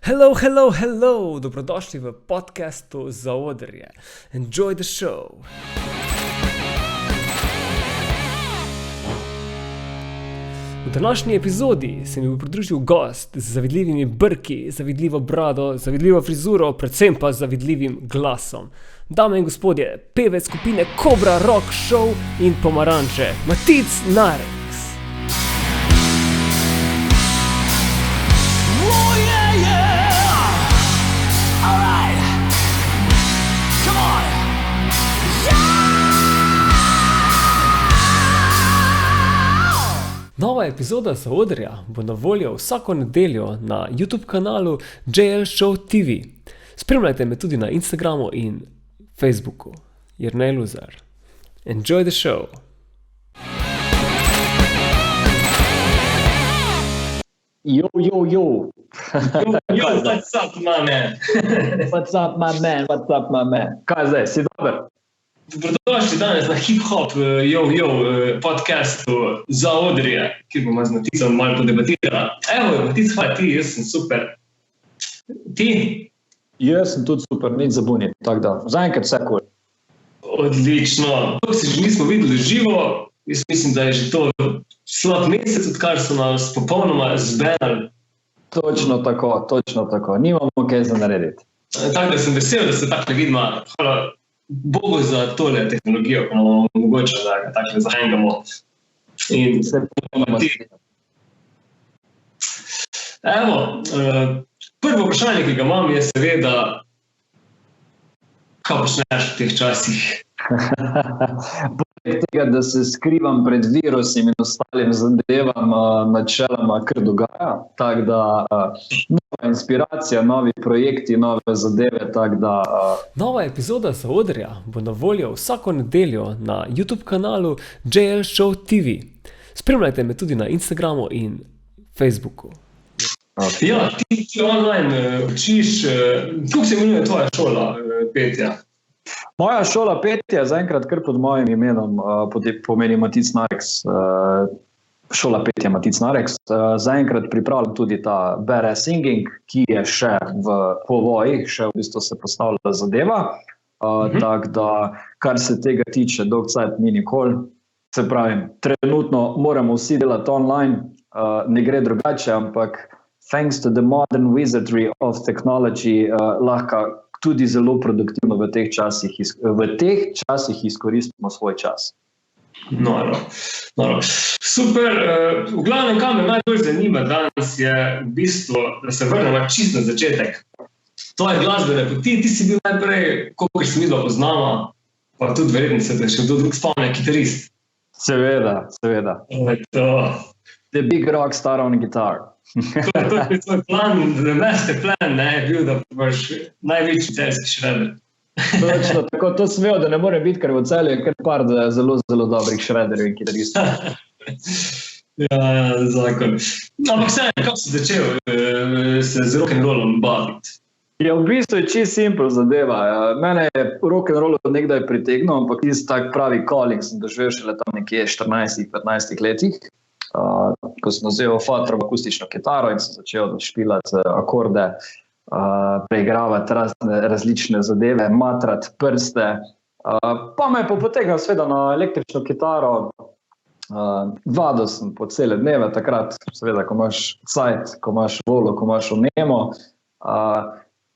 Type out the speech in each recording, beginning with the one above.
Hello, hello, hello! Dobrodošli v podcastu Zaodrje. Enjoy the show! V današnji epizodi se mi bo pridružil gost z zavidljivimi brki, zavidljivo brado, zavidljivo frizuro, predvsem pa z zavidljivim glasom. Dame in gospodje, pevec skupine Kobra Rock Show in Pomaranče, Matic Nareks. Nova epizoda Zaodrja bo na voljo vsako nedeljo na YouTube kanalu JL Show TV. Spremljajte me tudi na Instagramu in Facebooku. Jernej Luzar. Enjoy the show! Yo. Yo, what's up, my man? What's up, my man? Kaj zdaj, si dober? Dobrodošli danes na hip-hop podcastu Zaodrje, kjer bomo z Maticom malo podebatirali. Evo, Matic, hvala ti, jaz sem super. Ti? Jaz sem tudi super, nič zabuni, tako da, zaenkrat vse cool. Odlično. To se že nismo videli živo, jaz mislim, da je že to slab mesec, odkar so nas popolnoma zbenali. Točno tako, nimamo kaj za narediti. Tako da sem vesel, da se takle vidimo. Hvala Bogu za tole tehnologijo, ko nam omogoča, da ga takle zahengamo. In se bomo Evo, prvo vprašanje, ki ga imam, je seveda, kaj počneš v teh časih? Poleg tega, da se skrivam pred virusom in ostalim zadevam, načeloma kar dogaja, tako da nova inspiracija, novi projekti, nove zadeve, tako da... Nova epizoda Zaodrja bo na voljo vsako nedeljo na YouTube kanalu JL Show TV. Spremljajte me tudi na Instagramu in Facebooku. Ja, ti online učiš, kako se imenuje tvoja šola petja? Moja šola petja, zaenkrat kar pod mojim imenom, pomeni Matic Nareks, šola petja Matic Nareks. Zaenkrat pripravljam tudi ta badass singing, ki je še v povojih, še v bistvu se postavlja zadeva. Tako da, kar se tega tiče, dolgcajt ni nikoli. Se pravim, trenutno moramo vsi delati online, ne gre drugače, ampak thanks to the modern wizardry of technology, lahko tudi zelo produktivno v teh časih izkoristimo svoj čas. Noro. Super. V glavnem, kaj me najbolj zanima danes je v bistvu, da se vrnemo čisto na začetek. Tvoje glasbene poti, ti si bil najprej, kolikor se midva poznava, pa tudi verjetno se da še kdo drug spomne, kitarist. Seveda. The big rock star on guitar. To je tvoj plan, master plan, je bil, da boš največji celjski šreder. Točno, tako to sem vedel, da ne more biti, ker v Celju je kar par zelo dobrih šrederjev in kitaristov. Ja, zakon. Ampak kako si začel se z rock'n'rollom baviti? Ja, v bistvu je čisto simple zadeva. Mene je rock'n'roll nekdaj pritegnil, ampak tisti tak pravi calling sem doživel šele tam nekje 14-15 letih. Ko sem vzel fotrovo akustično kitaro in sem začel špilati akorde, preigravati različne zadeve, matrati prste. Pa me je potegnil seveda na električno kitaro. Vadil sem po cele dneve, takrat seveda, ko imaš cajt, ko imaš volo, ko imaš vnemo.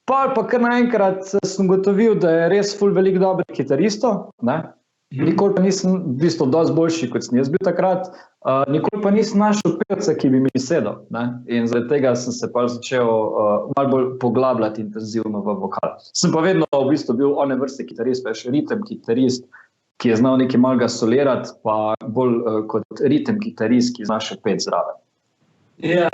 Pa kar naenkrat sem gotovil, da je res ful veliko dobrih kitaristov, ne? Nikoli pa nisem, v bistvu dosti boljši, kot sem jaz bil takrat, nikoli pa nisem našel pevca, ki bi mi sedel, ne? In zaradi tega sem se pa začel malo bolj poglabljati intenzivno v vokal. Sem pa vedno v bistvu bil one vrste kitarist, pa še ritem kitarist, ki je znal nekaj malega solirati, pa bolj kot ritem kitarist, ki zna še pet zraven. Ja,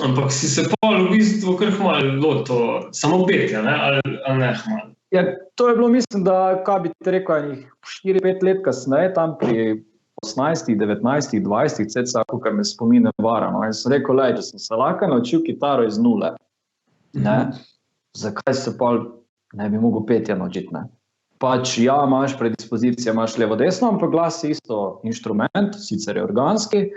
ampak si se pa v bistvu kar hmalo loto, samo petja, ne? Ali ne hmalo? Ja, to je bilo, mislim, da, kaj bi te rekel, 4-5 let kasneje, tam pri 18, 19, 20, ceca, kar me spomine vara. No? In sem rekel, da sem se lahko naučil kitaro iz nule. Ne? Zakaj se pa ne bi mogel petja naučiti? Ne? Pač ja, imaš predispozicije, imaš levo-desno, ampak glas je isto inštrument, sicer je organski,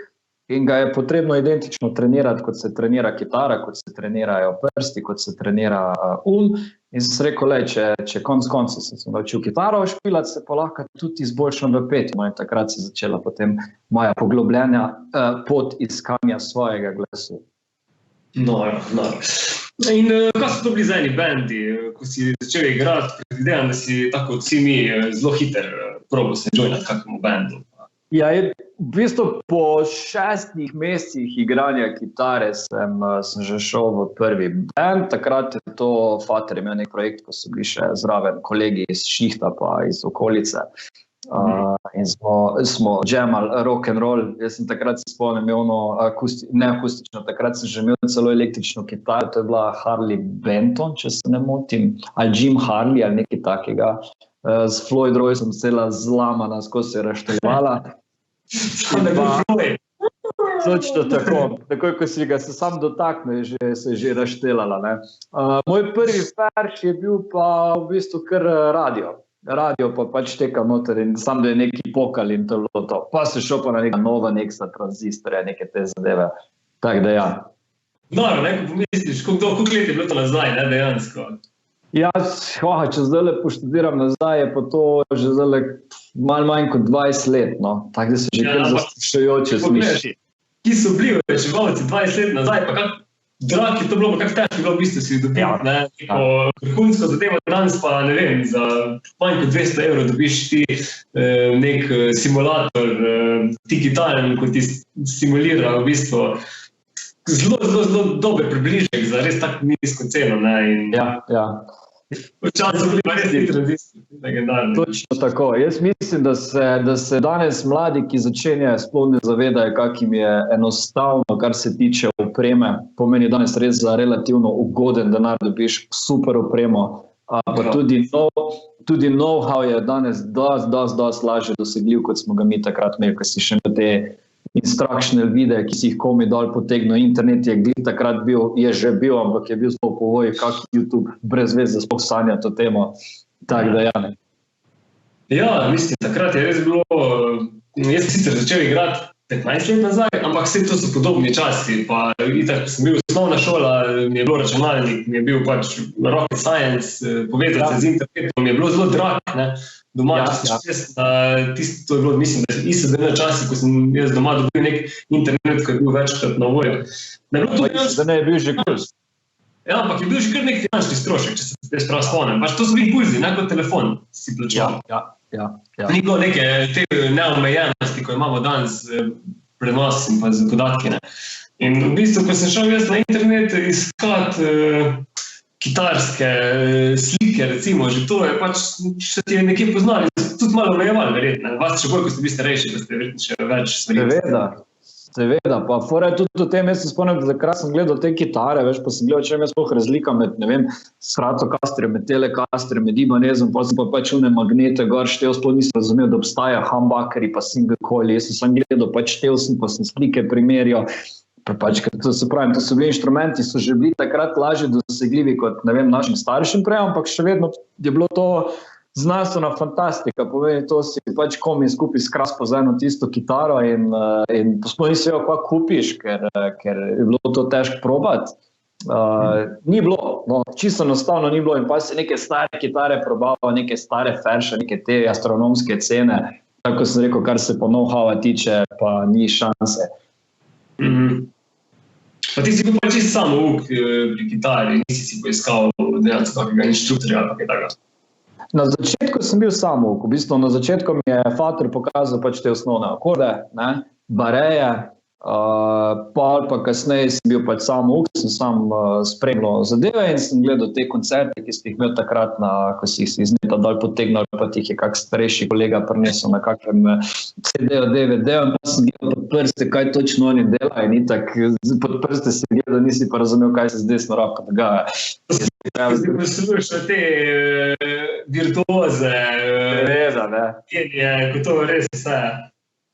in ga je potrebno identično trenirati, kot se trenira kitara, kot se trenirajo prsti, kot se trenira in sem rekel, če konc koncev sem naučil kitaro špilati, se pa lahko tudi izboljšam v petju. No, in takrat se začela potem moja poglobljena pot iskanja svojega glasu. Noro. In kaj so to bili za eni bendi, ko si začel igrati, predvidevam, da si tako kot vsi mi zelo hiter probal se joinati kakemu bendu? Ja, v bistvu po 6 mesecih igranja kitare sem že šel v prvi band. Takrat je to Fater imel nek projekt, ko so bili še zraven kolegi iz Šihta pa iz okolice. In smo jamali rock and roll. Jaz sem takrat se spomnim, ne akustično, takrat sem že imel celo električno kitaro, to je bila Harley Benton, če se ne motim, ali Jim Harley ali nekaj takega. S Floyd Royceom cela zlamana, skozi se je razšteljevala. Točno tako. Takoj, ko si ga se sam dotakne, se je že razštelala. Moj prvi verš je bil pa v bistvu kar radio. Radio pa pač teka noter in sam, da je neki pokal in to je bilo to. Pa se šel pa na neka nova Nexa tranzistorja, neke te zadeve. Tako da ja. Noro, ko pomisliš, koliko let je bilo to nazaj, ne, dejansko? Ja, če zdaj poštudiram nazaj, je pa to že zdaj malo manj kot 20 let, no. Tako da se že kar zastrašujoče sliši. Ki so bili rečevalci 20 let nazaj, pa kak drag je to bilo, pa kak težko je bilo v bistvu si dobiti, ne, neko vrhunsko zadevo, danes pa, ne vem, za manj kot 200 € dobiš ti nek simulator, ti kitaren, ko ti simulira v bistvu zelo dober približek za res tako nizko ceno, ne, in ja. Včasih so bili pa res ti tranzistori, legendarni. Točno tako. Jaz mislim, da se danes mladi, ki začenjajo, sploh ne zavedajo, kak jim je enostavno, kar se tiče opreme. Pomeni danes res za relativno ugoden denar dobiš super opremo, pa tudi know-how je danes dosti lažje dosegljiv, kot smo ga mi takrat imeli, ko si še na te instructional videe, ki si jih komi dol potegnil. Internet je takrat že bil, ampak je bil zelo povoj, kak YouTube brez veze sploh sanja to temo. Tako da ja, ne. Ja, mislim, takrat je res bilo, jaz sicer začel igrati 15 let nazaj, ampak vse to so podobni časi, pa itak, ko sem bil osnovna šola, mi je bilo računalnik, mi je bil pač rocket science, povezati se z internetom, mi je bilo zelo drag, ne. Doma, če sem šest, to je bilo, mislim, da je ISDN časi, ko sem jaz doma dobil nek internet, ko je bil večkrat na voljo. ISDN je bil že kurs. Ja, ampak je bil že kar nek finančni strošek, če se te sprav spomnim. Pač to so bili pulzi, ne kot telefon si plačal. Ja. Ni bilo neke te neomejenosti, ko imamo danes prenos in pa z podatki, ne. In v bistvu, ko sem šel jaz na internet iskat kitarske slike, recimo, že to je pač, še ti je nekje poznali, tudi malo omejevali, verjetno. Vas še bolj, ko ste bili starejši, da ste verjetno še več stvari. Seveda, pa fora je tudi o tem, jaz se spomnim, da takrat sem gledal te kitare, veš, pa sem gledal, če je sploh razlika med, ne vem, Stratocasterjem, med Telecasterjem, med Ibanezom, pa sem pa pač une magnete gor štel, sploh nisem razumel, da obstaja humbuckeri pa single coili, jaz sem gledal, pač štel sem, pa sem slike primerjal. Pač, to se pravi, to so bili inštrumenti, so že bili takrat lažje dosegljivi kot, ne vem, našim staršim prej, ampak še vedno je bilo to znanstvena fantastika. Povej, to si pač komi skupaj skraspo za eno tisto kitaro in sploh nisi vedel, kva kupiš, ker je bilo to težko probati. Ni bilo, no, čisto enostavno ni bilo in pa si neke stare kitare probava, neke stare ferše, neke te astronomske cene, tako sem rekel, kar se pa know-howa tiče, pa ni šanse. Pa ti si bil pa čisto samouk pri kitari, nisi si poiskal dejansko kakega inštruktorja ali kaj takega? Na začetku sem bil samouk, v bistvu na začetku mi je Fater pokazal pač te osnovne akorde, ne, bareje, pa kasneje sem bil pač samouk, sem sam spremljal zadeve in sem gledal te koncerte, ki ste jih imel takrat, ko si jih iz neta dol potegnal, pa ti jih je kak starejši kolega prinesel na kakrem CD-u, DVD-u in pa sem gledal pod prste, kaj točno oni delajo in itak pod prste si gledal, nisi pa razumel, kaj se z desno roko dogaja. Ti poslušal te virtuoze, ko to res vse.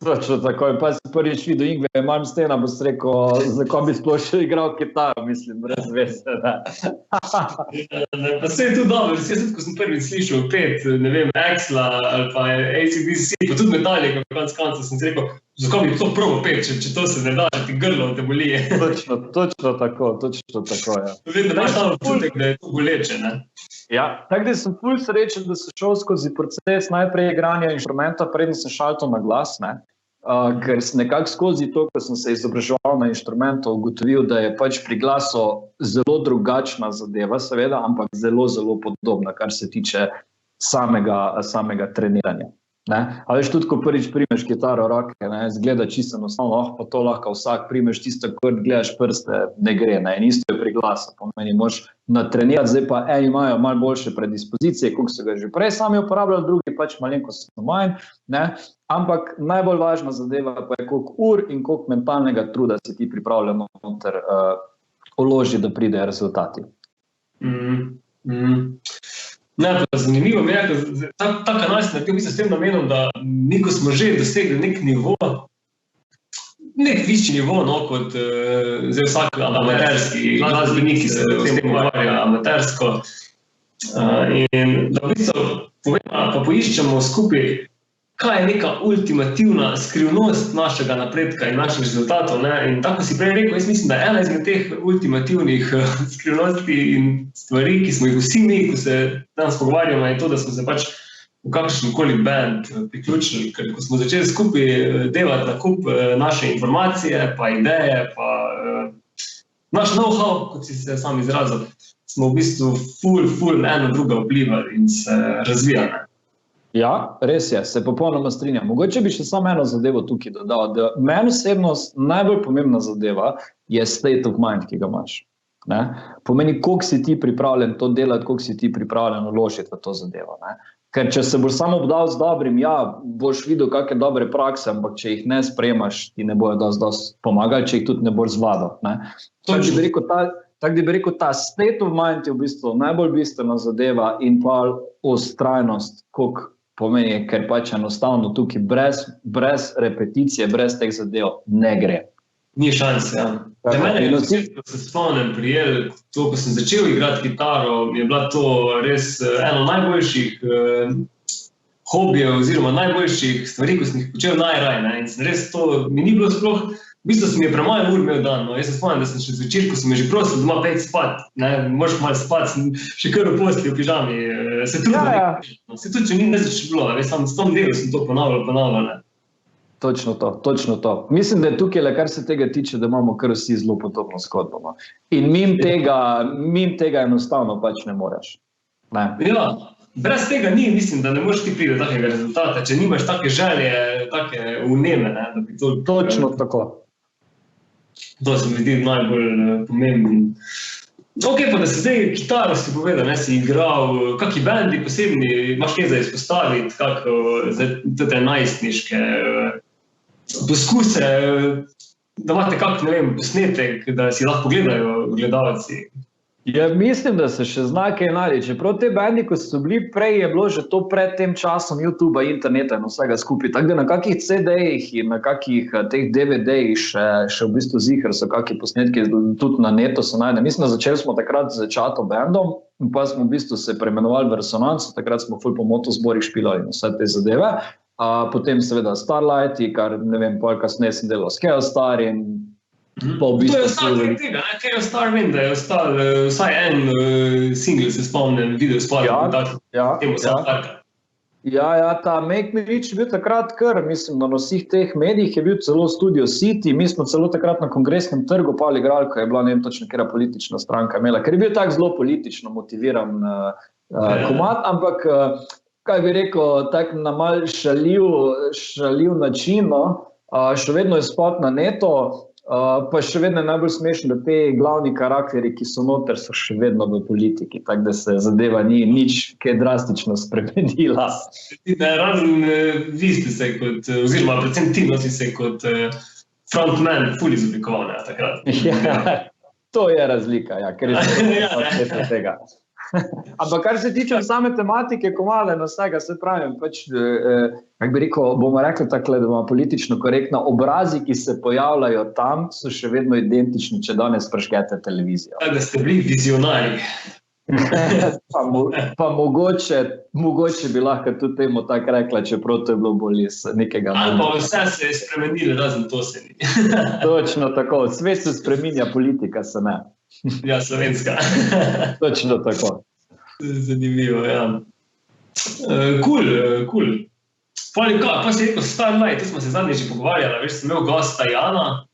Točno tako, in pa si prvič videl Ingve Malmstena, bo si rekel, za ko bi sploh še igral kitaro, mislim, brez veze, da. Pa vse je tu dobro, jaz tudi, ko sem prvič slišal pet, ne vem, Axla ali pa AC/DC, pa tudi Metallica, konec koncev sem si rekel, zakaj bi to probo pet, če to se ne da, če ti grlo te boli. Točno tako, ja. Vedno imaš tam občutek, da je to boleče, ne? Ja, tako da sem ful srečen, da sem šel skozi proces najprej igranja inštrumenta, preden sem šaltal na glas, ne? Ker sem nekako skozi to, ko sem se izobraževal na inštrumentu, ugotovil, da je pač pri glasu zelo drugačna zadeva, seveda, ampak zelo, zelo podobna, kar se tiče samega treniranja. Ne? A veš, tudi ko prvič primeš kitaro v roke, ne, zgleda čisto enostavno, pa to lahko vsak primeš tisto, ko gledaš prste, ne gre, ne, in isto je pri glasu, pomeni, moraš natrenirati, zdaj pa eni imajo malo boljše predispozicije, koliko so ga že prej sami uporabljali, drugi pač malenkostno manj, ne, ampak najbolj važna zadeva pa je, koliko ur in koliko mentalnega truda se ti pripravljamo noter vloži, da pridejo rezultati. Ne, pa zanimivo mi je, ta kanal se naredil s tem namenom, da mi, ko smo že dosegli nek nivo, nek višji nivo, no, kot zdaj vsak amaterski glasbenik, ki se s tem pogovarja amatersko. In da v bistvu povemo, pa poiščemo skupaj, kaj je neka ultimativna skrivnost našega napredka in naših rezultatov. Ne? In tako si prej rekel, jaz mislim, da ena izmed teh ultimativnih skrivnosti in stvari, ki smo jih vsi mi, ko se danes pogovarjamo, je to, da smo se pač v kakršenkoli band priključili, ker ko smo začeli skupaj delati na kup naše informacije, pa ideje, pa naš know-how, kot si se sam izrazil, smo v bistvu ful eno druga vplivali in se razvijali. Ja, res je, se popolnoma strinjam. Mogoče bi še samo eno zadevo tukaj dodal, da meni osebno najbolj pomembna zadeva je state of mind, ki ga imaš. Ne? Pomeni, koliko si ti pripravljen to delati, koliko si ti pripravljen vložiti v to zadevo. Ne? Ker če se boš samo obdal z dobrim, ja, boš videl kakšne dobre prakse, ampak če jih ne sprejemaš, ti ne bojo dosti pomagali, če jih tudi ne boš zvadil. Ne? Tako bi rekel, ta state of mind je v bistvu najbolj bistvena zadeva in pa vztrajnost, koliko pomeni, ker pač enostavno tukaj brez repeticije, brez teh zadev ne gre. Ni šanse, ja. Za mene je ko se spomnim prijel, to, ko sem začel igrati kitaro, je bila to res eno najboljših hobijev oziroma najboljših stvari, ko sem jih počel najraj. In sem res to, mi ni bilo sploh, v bistvu sem je premalo ur imel dan. No. Jaz se spomnim, da sem še zvečer, ko sem me že prosil doma pejti spat, moraš malo spat, sem še kar v posli v pižami, se trudil. Se tudi, če ni nezač bilo, sam s tom delu sem to ponavljal. Točno to. Mislim, da je tukaj, kar se tega tiče, da imamo kar vsi zelo podobno zgodbo. No. In mim tega enostavno pač ne moreš. Ne. Ja, brez tega ni, mislim, da ne moreš ti priti do takega rezultata, če nimaš take želje, take vneme, da bi to... Točno tako. To se mi zdi najbolj pomembno. Ok, pa da se zdaj kitaro si povedal, si igral, kakšni bendi posebni, imaš kaj za izpostaviti, te najstniške poskuse, da imate kak, ne vem, posnetek, da si lahko pogledajo gledalci. Ja, mislim, da se še zna kaj najti. Čeprav te bendi, ko so bili prej, je bilo že to pred tem časom YouTubea, interneta in vsega skupaj. Tako da na kakih CD-jih in na kakih teh DVD-jih še v bistvu ziher so kakšni posnetki, tudi na netu se najde. Mislim, da začeli smo takrat z Chato bandom, pa smo v bistvu se preimenovali v Resonanco, takrat smo ful po motozborih špilali in vse te zadeve. Potem seveda Starlighti, kar ne vem, pol kasneje sem delal s Keostar in to je ostal tega, kaj je ostal, vem, da je ostal vsaj en single, se spomnim, video spod. Ja, ta Make Me Rich je bil takrat kar, mislim, na vseh teh medijih je bil celo Studio City, mi smo celo takrat na Kongresnem trgu pali igrali, ko je bila ne vem točno, kera politična stranka imela, ker je bil tak zelo politično motiviran komad, ampak kaj bi rekel, tak na mal šaljiv način, še vedno je spot na neto, pa še vedno je najbolj smešno, da te glavni karakteri, ki so noter, so še vedno v politiki, tako da se zadeva ni nič kaj drastično spremenila. Razen vi ste se kot, oziroma predvsem ti nosi se kot frontman ful izoblikoval, takrat. Ja, to je razlika, ja, ker je tega. Ampak kar se tiče same tematike komada in vsega, se pravim, pač, kako bi rekel, bomo rekli takole, da bomo politično korektno, obrazi, ki se pojavljajo tam, so še vedno identični, če danes preškete televizijo. Da ste bili vizionarji. Pa mogoče bi lahko tudi temu tako rekla, čeprav to je bilo bolj iz nekega... Ali pa vse se je spremenilo, razen to se ni. Točno tako, svet se spreminja, politika se ne. Ja, slovenska. Točno tako. Zanimivo, ja. Cool. Pa si rekel Starlight, tu smo se zadnji že pogovarjali, veš, sem imel gosta Jana,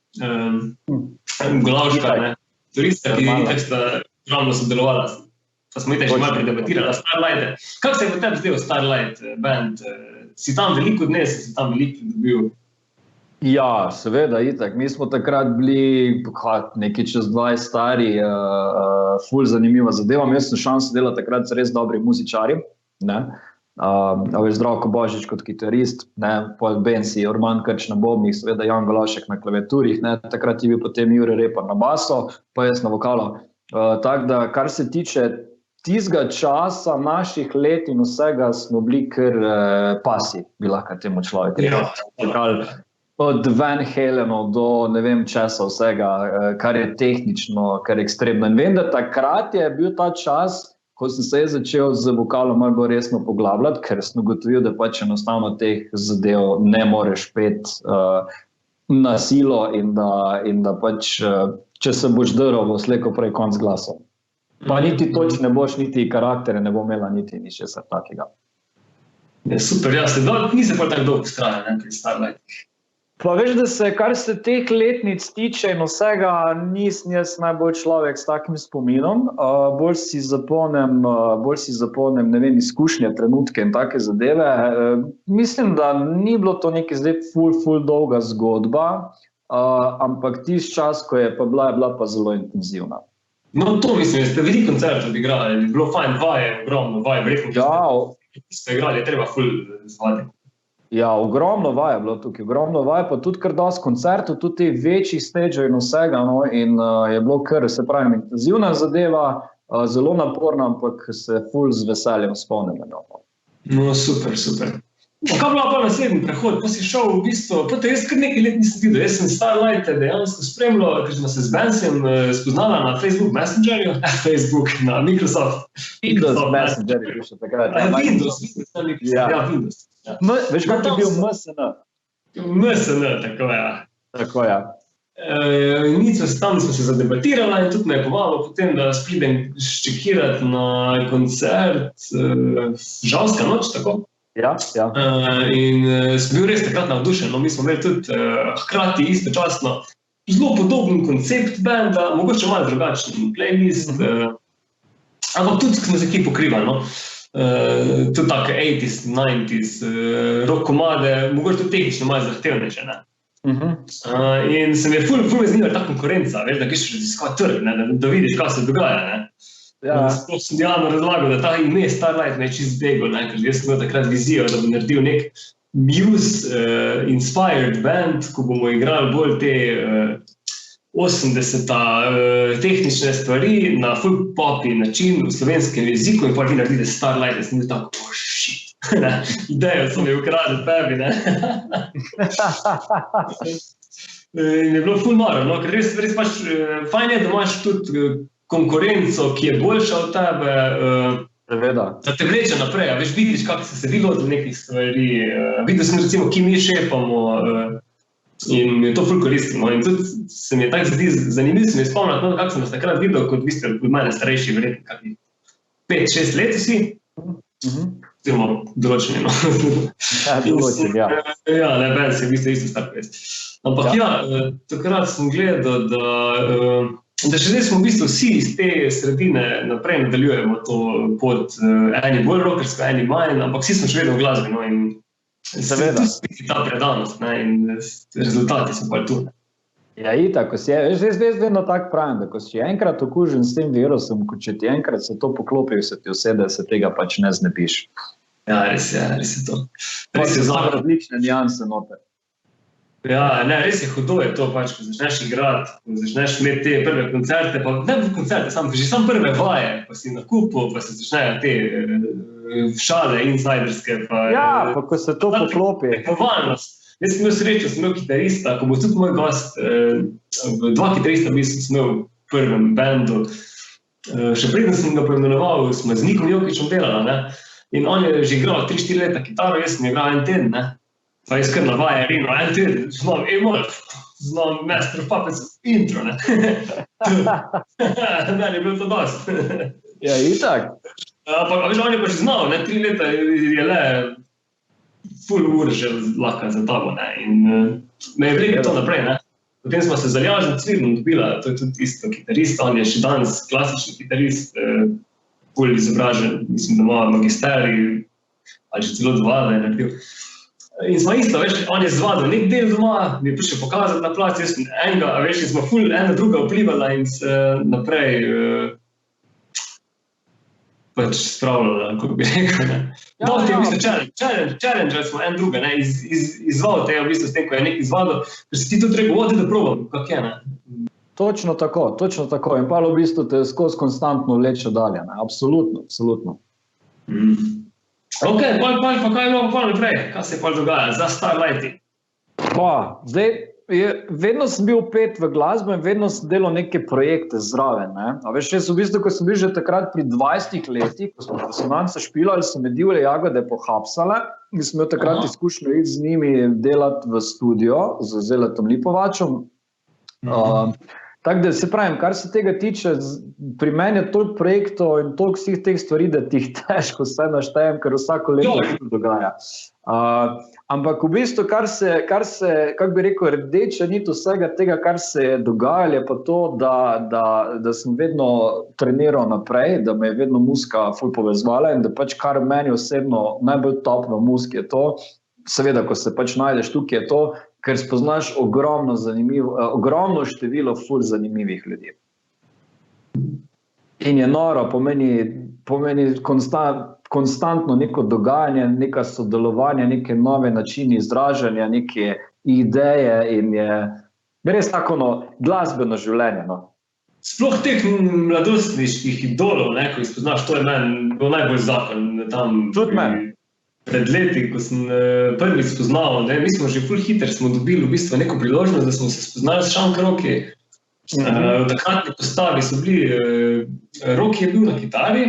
Glavška, ne, turista, ki sta ravno sodelovala, pa smo itak že malo predebatirali Starlighte. Kako se je v tebi zdel Starlight band? Si tam veliko dnes, si tam veliko dobil? Ja, seveda, itak. Mi smo takrat bili nekaj čez 20 stari, ful zanimiva zadeva. Jaz sem šanso delati takrat z res dobri muzičari, ne. Zdravko Božič kot kitarist, ne, Paul Bensi, Orman Krč na bobnih, seveda Jan Gološek na klaviaturih, ne, takrat je bil potem Jure Repar na baso, pa jaz na vokalu. Tako da, kar se tiče tistega časa, naših let in vsega, smo bili kar pasi, bi lahko temu človek rekel. Od Van Halenov do ne vem česa vsega, kar je tehnično, kar je ekstremno. In vem, da takrat je bil ta čas, ko sem se začel z vokalom malo bolj resno poglabljati, ker sem ugotovil, da pač enostavno teh zadev ne moreš peti na silo in da pač, če se boš drl, bo slejko prej konc glasov. Pa niti toč ne boš, niti karaktere ne bo imela, niti ničesar takega. Ja, super, nisi pa tako dolgo vztrajal, ne, pri Starlightih. Pa veš, da se, kar se teh letnic tiče in vsega, nisem jaz najbolj človek s takim spominom. Bolj si zapomnim, ne vem, izkušnje, trenutke in take zadeve. Mislim, da ni bilo to nekaj zdaj ful dolga zgodba, ampak tisti čas, ko je pa bila pa zelo intenzivna. No, to mislim, ste veliko koncertov odigrali, je bilo fajn vaje, ogromno vaje, verjetno, ki ste igrali, je treba ful zvati. Ja, ogromno vaj je bilo tukaj, ogromno vaj, pa tudi kar dosti koncertov, tudi večjih stageov in vsega, no, in je bilo kar, se pravi, intenzivna zadeva, zelo naporna, ampak se ful z veseljem spomnim. No, super. Kaj bila pa naslednji prehod? Pa si šel v bistvu, pa te jaz kar nekaj let nisem videl, jaz sem Starlighte dejansko spremljal, ker smo se z Bensijem spoznala na Facebook Messengerju, na Microsoft. Windows Messengerju še takrat. Windows. Ja. Veš, kako je bil MSN? MSN, tako ja. Tako ja. Tam smo se zadebatirala in tudi me je povalo potem, da pridem ščekirati na koncert Žalska noč, tako? Ja. In sem bil res takrat navdušen, no, mi smo imeli tudi hkrati istočasno zelo podoben koncept benda, mogoče malo drugačen playlist, ampak tudi smo se kaj pokrivali, no. Tudi take 80s, 90s, rock komade, mogoče tudi tehnično malo zahtevnejše, ne. In se mi je ful me zanimala ta konkurenca, veš, da greš raziskovati trg, ne, da vidiš, kaj se dogaja, ne. Ja. Sploh sem Janu razlagal, da ta ime Starlight me je čist bego, ne, ker jaz sem imel takrat vizijo, da bo naredil nek Muse-inspired band, ko bomo igrali bolj te 80-ta tehnične stvari na full popi način v slovenskem jeziku in pa vi naredite Starlight, da sem bil tako, oh shit, idejo so mi ukradli tebi, ne. In je bilo ful noro, no, ker res pač fajn je, da imaš tudi konkurenco, ki je boljša od tebe, da te vleče naprej, veš, vidiš, kako se vi lotili nekih stvari, videl sem recimo, ki mi šepamo in je to ful koristimo. In tudi se mi je tako zdi zanimiv, se mi je spomnil, kako sem vas takrat videl, kot vi ste od mene starejši, verjetno kakih 5-6 let vsi, oziroma določeni, no. Ja, določeni, ja. Ja, ne, Ben se vi ste isto star pes. Ampak ja, takrat sem gledal, da še zdaj smo v bistvu vsi iz te sredine naprej nadaljujemo to pot, eni bolj rockersko, eni manj, ampak vsi smo še vedno v glasbi, no, in seveda. Tu ta predanost, ne, in rezultati so pa tu. Ja, itak, ko si je, jaz vedno tako pravim, da ko si enkrat okužen s tem virusom, ko če ti enkrat se to poklopi, se ti vse, da se tega pač ne znebiš. Ja, res je to. Pa se zelo različne nijanse noter. Ja, ne, res je hudo je to pač, ko začneš igrati, ko začneš imeti te prve koncerte, pa ne v koncerte, že sam prve vaje, pa si na kupu, pa se začnejo te šale insiderske. Ja, pa ko se to poklopi. Povalnost. Jaz sem imel srečo, sem imel kitarista, ko bo tudi moj gost, 2 kitarista v bistvu sem imel v prvem bendu, še preden sem ga poimenoval, smo z Nikom Jokićem delali, ne? In on je že igral 3-4 leta kitaro, jaz sem igral en teden, ne? Pa jaz kar navaja Rino, en teden, znam E-mol, znam Master of Puppets intro, ne? Meni je bilo to dost. Ja, itak. Ampak, veš, on je pa že znal, ne? 3 leta je le full ur že lahko za tabo, ne? In me je vlekel to naprej, ne? Potem smo se z Aljažem Cvirnom dobila, to je tudi isto kitarist, on je še danes klasični kitarist, bolj izobražen, mislim, da ima magisterij, ali že celo 2, da je naredil. In smo isto, veš, on je zvadil nek del doma, mi je prišel pokazati na plac, jaz sem enega, veš, smo ful ena druga vplivala in se naprej pač spravljala, kako bi rekel, ne. No, ti je v bistvu challenge smo en druga, ne, izval te je v bistvu s tem, ko je nek izvadil, ker si ti tudi rekel, odi da probam, kak je, ne. Točno tako. In pa v bistvu te skozi konstantno vleče dalje, ne? Absolutno. Ok, pa kaj je bilo pa naprej? Kaj se je pa dogaja za Starlighti? Zdaj, vedno sem bil pet v glasbo in vedno sem delal neke projekte zraven, ne? A veš, jaz v bistvu, ko sem bil že takrat pri 20 letih, ko smo Resonance špilali, so me Divje jagode pohapsale in sem imel takrat izkušnjo iti z njimi delati v studio z Zeletom Lipovačem. Tako da se pravim, kar se tega tiče, pri meni je toliko projektov in toliko vseh teh stvari, da ti jih težko vse naštejem, ker vsako leto se dogaja. Ampak v bistvu, kar se, kako bi rekel, rdeča nit vsega tega, kar se je dogajalo, je pa to, da sem vedno treniral naprej, da me je vedno muzika ful povezovala in da pač kar meni osebno najbolj top v muziki je to, seveda, ko se pač najdeš tukaj, je to, ker spoznaš ogromno število ful zanimivih ljudi. In je noro, pomeni konstantno neko dogajanje, neka sodelovanje, neke nove načine izražanja, neke ideje in je res tako glasbeno življenje. No. Sploh teh mladostniških idolov, ne, ko jih spoznaš, to je meni bil najbolj zakon. Tudi meni. Pred leti, ko sem prvič spoznal, ne, mi smo že ful hiter, smo dobili v bistvu neko priložnost, da smo se spoznali s Šank Roki. V takratni postavi so bili, Roki je bil na kitari,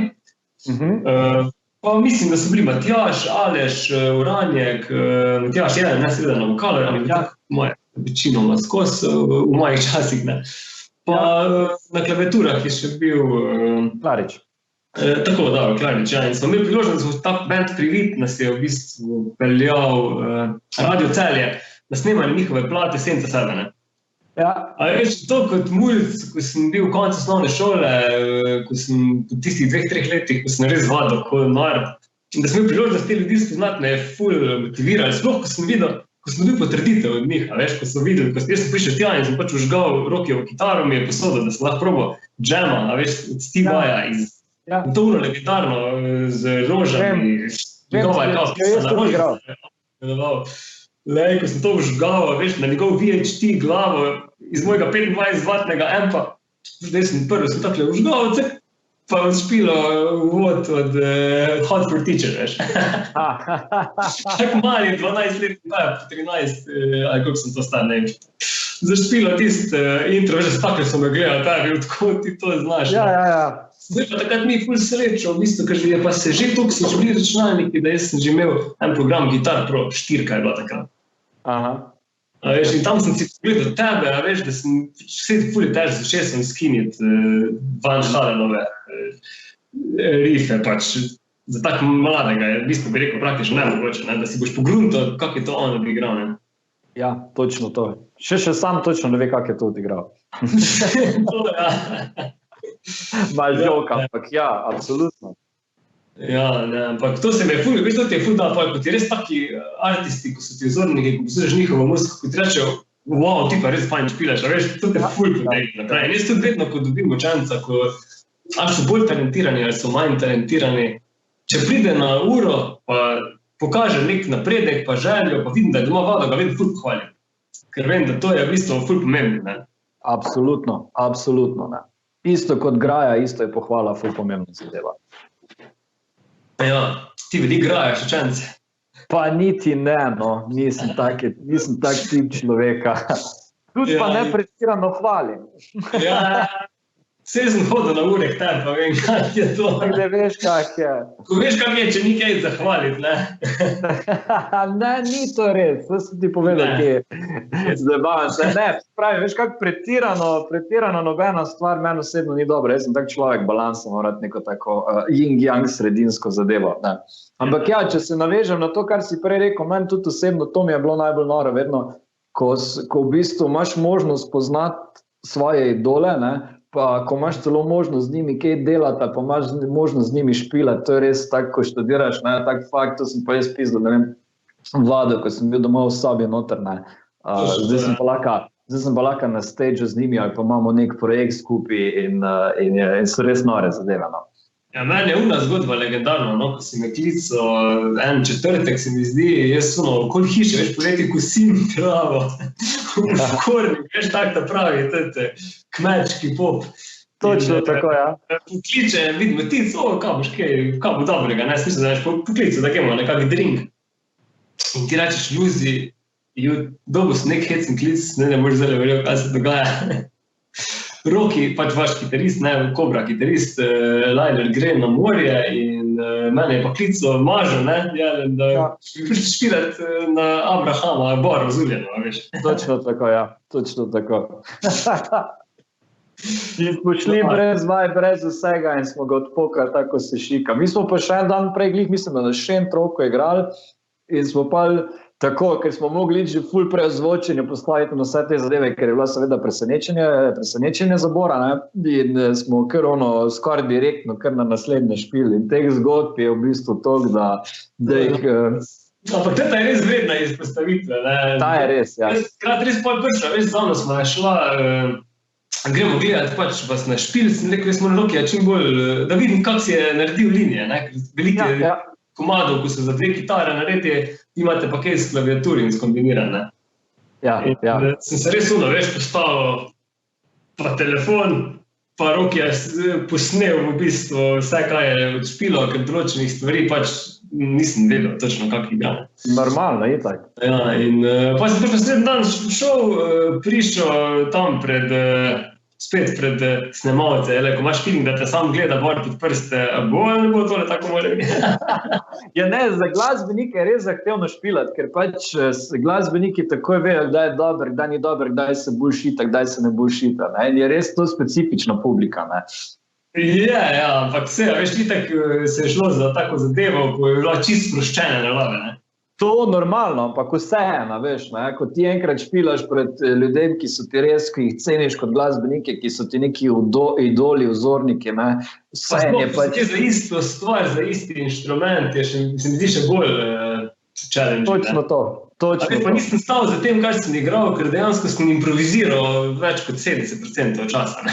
pa mislim, da so bili Matjaž, Aleš, Uranjek, Matjaž je ne seveda na vokalu, ali moje večinoma skozi v mojih časih, ne. Pa na klaviaturah je še bil Klarič. Tako, da, Klarič, ja. In smo imeli priložnost, da smo ta band Prilit nas je v bistvu peljal Radio Celje, da snemali njihove plate Senca sebe, ne. Ja. A veš, to kot mulj, ko sem bil v koncu osnovne šole, ko sem po tistih 2-3 letih, ko sem res vadil, ko nor, in da sem imel priložnost te ljudi spoznati, me je ful motivirali, sploh ko sem videl, ko sem dobil potrditev od njih, a veš, ko sem videl, jaz sem prišel tja in sem pač užgal Rokijevo kitaro, mi je posodil, da sem lahko probal džema, a veš, od Steve-Aja iz to uro legendarno z rožami, njegova je kao pisa na rožami. Lej, ko sem to užgal, veš, na njegov VHT glavo iz mojega 25-vatnega ampa, zdaj sem prvi, sem takle užgal, pa špilo uvod od Hot for Teacher, veš. Tak mali, 12 let, 13, ali kako sem to star, ne vem. Zašpilo tist intro, veš, takle so me gledali, tebi, odkud ti to znaš. Ja. Zdaj pa takrat mi je ful srečo, v bistvu, ker je pa se že toliko so bili računalniki, da jaz sem že imel en program Guitar Pro, 4 je bila takrat. A veš, in tam sem si pogledal tebe, a veš, da sem vse ful je težko, začel sem skiniti Van Halenove rife, pač za tak mladega, v bistvu bi rekel praktično nemogoče, ne, da si boš pogruntal, kako je to on odigral, ne. Ja, točno to. Še sam točno ne ve, kako je to odigral. To, ja. Mal žok, ampak ja, absolutno. Ja, ne, ampak to se me je ful, veš, to ti je ful da, ko ti res taki artisti, ko so ti vzorniki, ko poslušaš njihovo muziko, ko ti rečejo, wow, ti pa res fajn špilaš, a veš, to te ful potegne naprej. In jaz tudi vedno, ko dobim učenca, ko ali so bolj talentirani ali so manj talentirani, če pride na uro, pa pokaže nek napredek, pa željo, pa vidim, da je doma voda, ga vedno ful pohvalim. Ker vem, da to je v bistvu ful pomembno, ne. Absolutno, ne. Isto kot graja, isto je pohvala, ful pomembna zadeva. Ja, ti veliko grajaš učence. Pa niti ne, no, nisem tak tip človeka. Tudi pa ne pretirano hvalim. Ja, Vse sem hodil na ure k tebi, pa vem, kak je to. Ne veš, kak je. Ko veš, kak je, če ni kaj zahvaliti, ne? Ne, ni to res. To sem ti povedal, ki je zabavan se. Ne, pravi, veš, kak pretirano nobena stvar meni osebno ni dobra. Jaz sem tak človek, balansa mora neko tako yin-yang sredinsko zadevo. Ne. Ampak ja, če se navežem na to, kar si prej rekel, meni tudi osebno, to mi je bilo najbolj noro, vedno, ko v bistvu imaš možnost poznati svoje idole, ne, pa ko imaš celo možnost z njimi kaj delati, pa imaš možnost z njimi špilati, to je res tako, ko študiraš, ne, tak fakt, to sem pa jaz pisal, ne vem, Vlado, ko sem bil doma v sobi noter, ne, zdaj sem pa lahko na stage z njimi, ali pa imamo nek projekt skupaj in so res nore zadeve, no. Ja, meni je una zgodba legendarna, no, ko si me klical en četrtek, se mi zdi, jaz okoli hiše, veš, poleti kosim travo, v korni, veš, tak da pravi, tete, kmečki pop. Točno tako, ja. Pokliče, vidim, ti, kaj boš kaj, kaj bo dobrega, ne, smisel, da veš, poklical, da imamo nekak drink. In ti rečeš, Luzi, dobil sem nek hecen klic, ne boš zdaj verjel, kaj se dogaja. Roki, pač vaš kitarist, ne, Kobra kitarist, Lajner gre na morje in mene je pa klical Mažo, ne, da prišli špilati na Abrahama, Bor razuljeno, veš. Točno tako, ja, točno tako. In smo šli brez vaj, brez vsega in smo ga odpokali, tako se šika. Mi smo pa še en dan prej glih, mislim, da na še en troko igrali in smo pa tako, ker smo mogli že ful preozvočenje postaviti na vse te zadeve, ker je bila seveda presenečenje zabora, ne, in smo kar skoraj direktno, kar na naslednje špili. In teh zgodb je v bistvu toliko, da jih... Ampak teta je res vredna izpostavitve, ne. Ta je res, ja. Krat res pol prša, veš, davno smo šla, gremo gledati pač vas na špil, sem rekel, jaz moram Rokija čim bolj, da vidim, kak si je naredil linije, ne, ker velike komadov, ko so za 2 kitare naredi, imate pa kaj s klaviaturi in skombiniran, ne. Ja, ja. Sem se res veš, postavil pa telefon, pa Rokija posnel v bistvu vse, kaj je odšpilo, ker določenih stvari pač nisem vedel točno, kak igra. Normalno, itak. Ja, in pa sem prišel srednji dan šel, prišel tam spet pred snemalce, ko imaš feeling, da te sam gleda bor pod prste, a bo ali ne bo tole tako more biti? Ja ne, za glasbenike je res zahtevno špilati, ker pač glasbeniki takoj vejo, kdaj je dober, kdaj ni dober, kdaj se bullshita, kdaj se ne bullshita, ne, in je res to specifična publika, ne. Ja, ampak vse, veš, itak se je šlo za tako zadevo, ko je bila čisto sproščena nalave, ne. To normalno, ampak vseeno, veš, ne, ko ti enkrat špilaš pred ljudem, ki so ti res, ki jih ceniš kot glasbenike, ki so ti neki idoli, vzorniki, ne, vseeno je pač... Za isto stvar, za isti inštrument, se mi zdi še bolj challenge. Točno to, točno to. Pa nisem stal za tem, kaj sem igral, ker dejansko sem improviziral več kot 70% časa.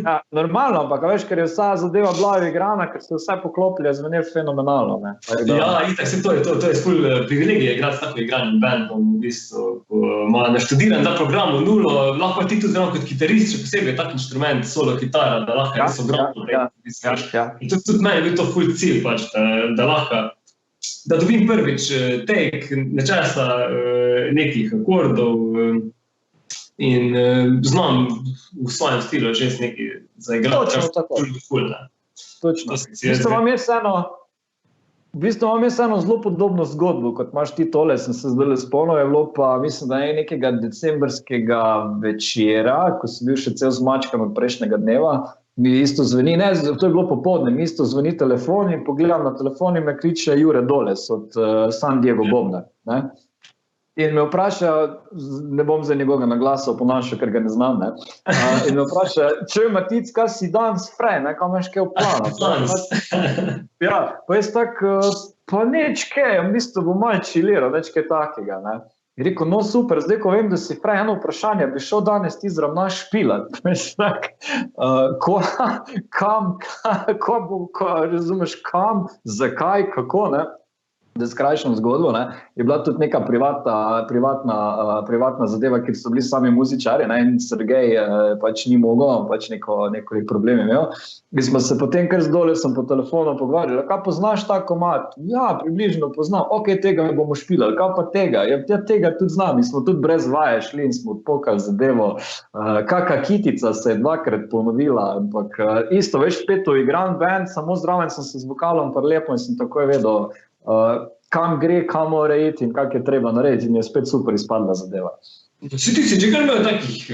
Ja, normalno, ampak veš, ker je vsa zadeva bila igrana, ker se vse poklopili, zveni fenomenalno, ne. Ja, itak se to je ful privilegij igrati s tako igranim bandom, v bistvu, ko ima naštudiran ta program v nulo, lahko ti tudi kot kitarist, še posebej tak inštrument, solo kitara, da lahko res ogromno. In tudi meni je bil to ful cilj, pač, da lahko da dobim prvič take nečesa nekih akordov in znam v svojem stilu že nekaj zaigrati. Točno tako. Točno. V bistvu imam jaz eno zelo podobno zgodbo, kot imaš ti tole, sem se zdaj spomnil, je bilo pa, mislim, da je nekega decembrskega večera, ko sem bil še cel zmačkan od prejšnjega dneva, mi isto zveni, ne, to je bilo popoldne, mi isto zveni telefon in pogledam na telefon in me kliče Jure Doles od San Diego Bobna, ne. In me vpraša, ne bom zdaj njegovega naglasa oponašal, ker ga ne znam, ne. In me vpraša, če Matic, kaj si danes frej, ne, kaj imaš kaj v planu? Ja, pa jaz tako, pa nič kaj, v bistvu bom malo čiliral, nič kaj takega, ne. In rekel, no super, zdaj ko vem, da si frej eno vprašanje, bi šel danes ti zravnaš špilat. Veš, tak, kam, razumeš, kam, zakaj, kako, ne. da skrajšam zgodbo, ne, je bila tudi neka privatna zadeva, kjer so bili sami muzičari, ne, in Sergej pač ni mogel, pač neko problem imel. Mi smo se potem kar zdole, sem po telefonu pogovarjali, kaj poznaš ta komad? Ja, približno poznam, ok, tega bomo špilali, kaj pa tega? Ja, tega tudi znam, mi smo tudi brez vaje šli in smo odpokali zadevo. Kaka kitica se je 2-krat ponovila, ampak isto, veš, spet to igran band, samo zraven sem se z vokalom parlepo in sem takoj vedel, kam gre, kam mora iti in kak je treba narediti in je spet super izpadla zadeva. Si ti že kar imel takih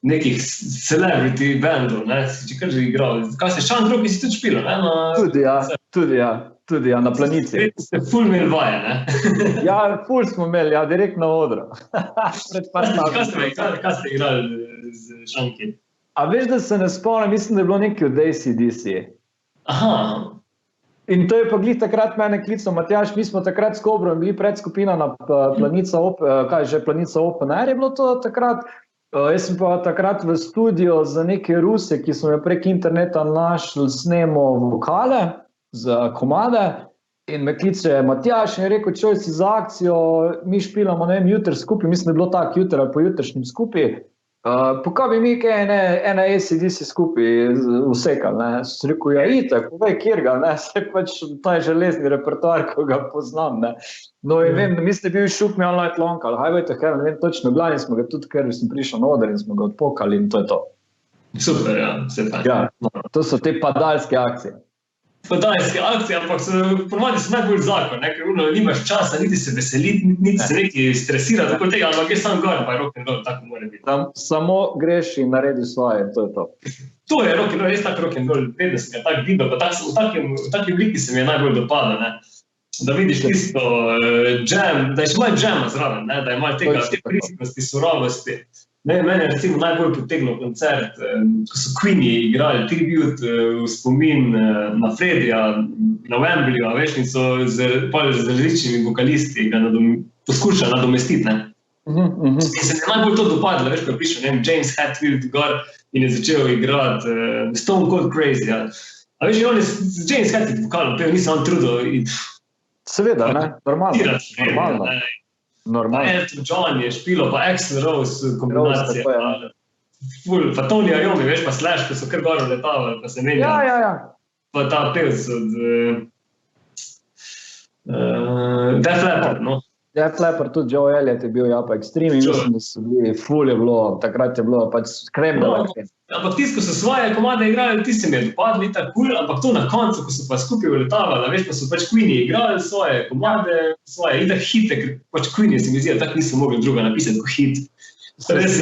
nekih celebrity bandov, ne? Si že kar že igral. Kaj se Šandroki si tudi špilo, ne? Tudi ja, na Planici. Ste ful imeli vaje, ne? Ja, ful smo imeli, ja, direkt na odru. Kaj ste igrali z Šanki? A veš, da se ne spomnim, mislim, da je bilo nekaj od AC/DC. Aha. In to je pa glih takrat mene klical Matjaž, mi smo takrat s Kobrom bili predskupina na Planica Open Air je bilo to takrat. Jaz sem pa takrat v studio za neke Ruse, ki so me prek interneta našli, snemo vokale za komade in me kliče Matjaž in je rekel, čoj si za akcijo, mi špilamo, ne vem, jutr skupaj, mislim, da je bilo tak jutr ali po jutršnjem skupaj. Pokaj bi mi kaj ene AC/DC skupaj vsekali, ne. Sem rekel, ja, itak, povej, kjer ga, ne, se pač ta železni repertoar, ko ga poznam, ne. No, in vem, mislim, da je bil Shook Me All Night Long, ali Highway to Heaven, ne vem točno, glavni smo ga tudi, ker sem prišel na oder in smo ga odpokali in to je to. Super, ja, vse tako. Ja, to so te padalske akcije. Padalske akcije, ampak ponovadi so najbolj zakon, ne, ker nimaš časa, niti se veseliti, niti se neki stresirati, tako tega, ampak je sam gor, pa je rock and roll, tako mora biti. Samo greš in naredi svoje, to je to. To je rock and roll, res tak rock and roll, vedno sem ga tak videl, pa v taki obliki se mi je najbolj dopada, ne. Da vidiš tisto jam, da je še malo jama zraven, ne, da je malo tega, te prisitnosti, surovosti. Mene je recimo najbolj potegnil koncert, ko so Queeni igrali tribute v spomin na Fredija, na Wembleyju, veš, in so z različnimi vokalisti ga poskušali nadomestiti, ne. In se mi je najbolj to dopadlo, veš, ko je prišel, ne vem, James Hetfield gor in je začel igrati Stone Cold Crazy, ja. A veš, on je z James Hetfield vokalom pel, nisem on trudil. Seveda, ne, normalno. Elton John je špilo, pa Axl Rose kombinacija. Pa Tony Iommi, veš, pa Slash, ko so kar gor letavali, pa se menjali. Ja. Pa ta pevc od Def Leppard, no. Def Leppard, tudi Joe Elliott je bil, ja, pa Extreme, mislim, da so bili, ful je bilo, takrat je bilo, pač krem da lakaj. Ampak tisti, ko so svoje komade igrali, ti se mi je dopadli, tako cool, ampak to na koncu, ko so pa skupaj uletavali, veš, pa so pač Queeni igrali svoje komade, svoje itak hite, ker pač Queeni se mi zdi, da tako niso mogli druga napisati kot hit. Res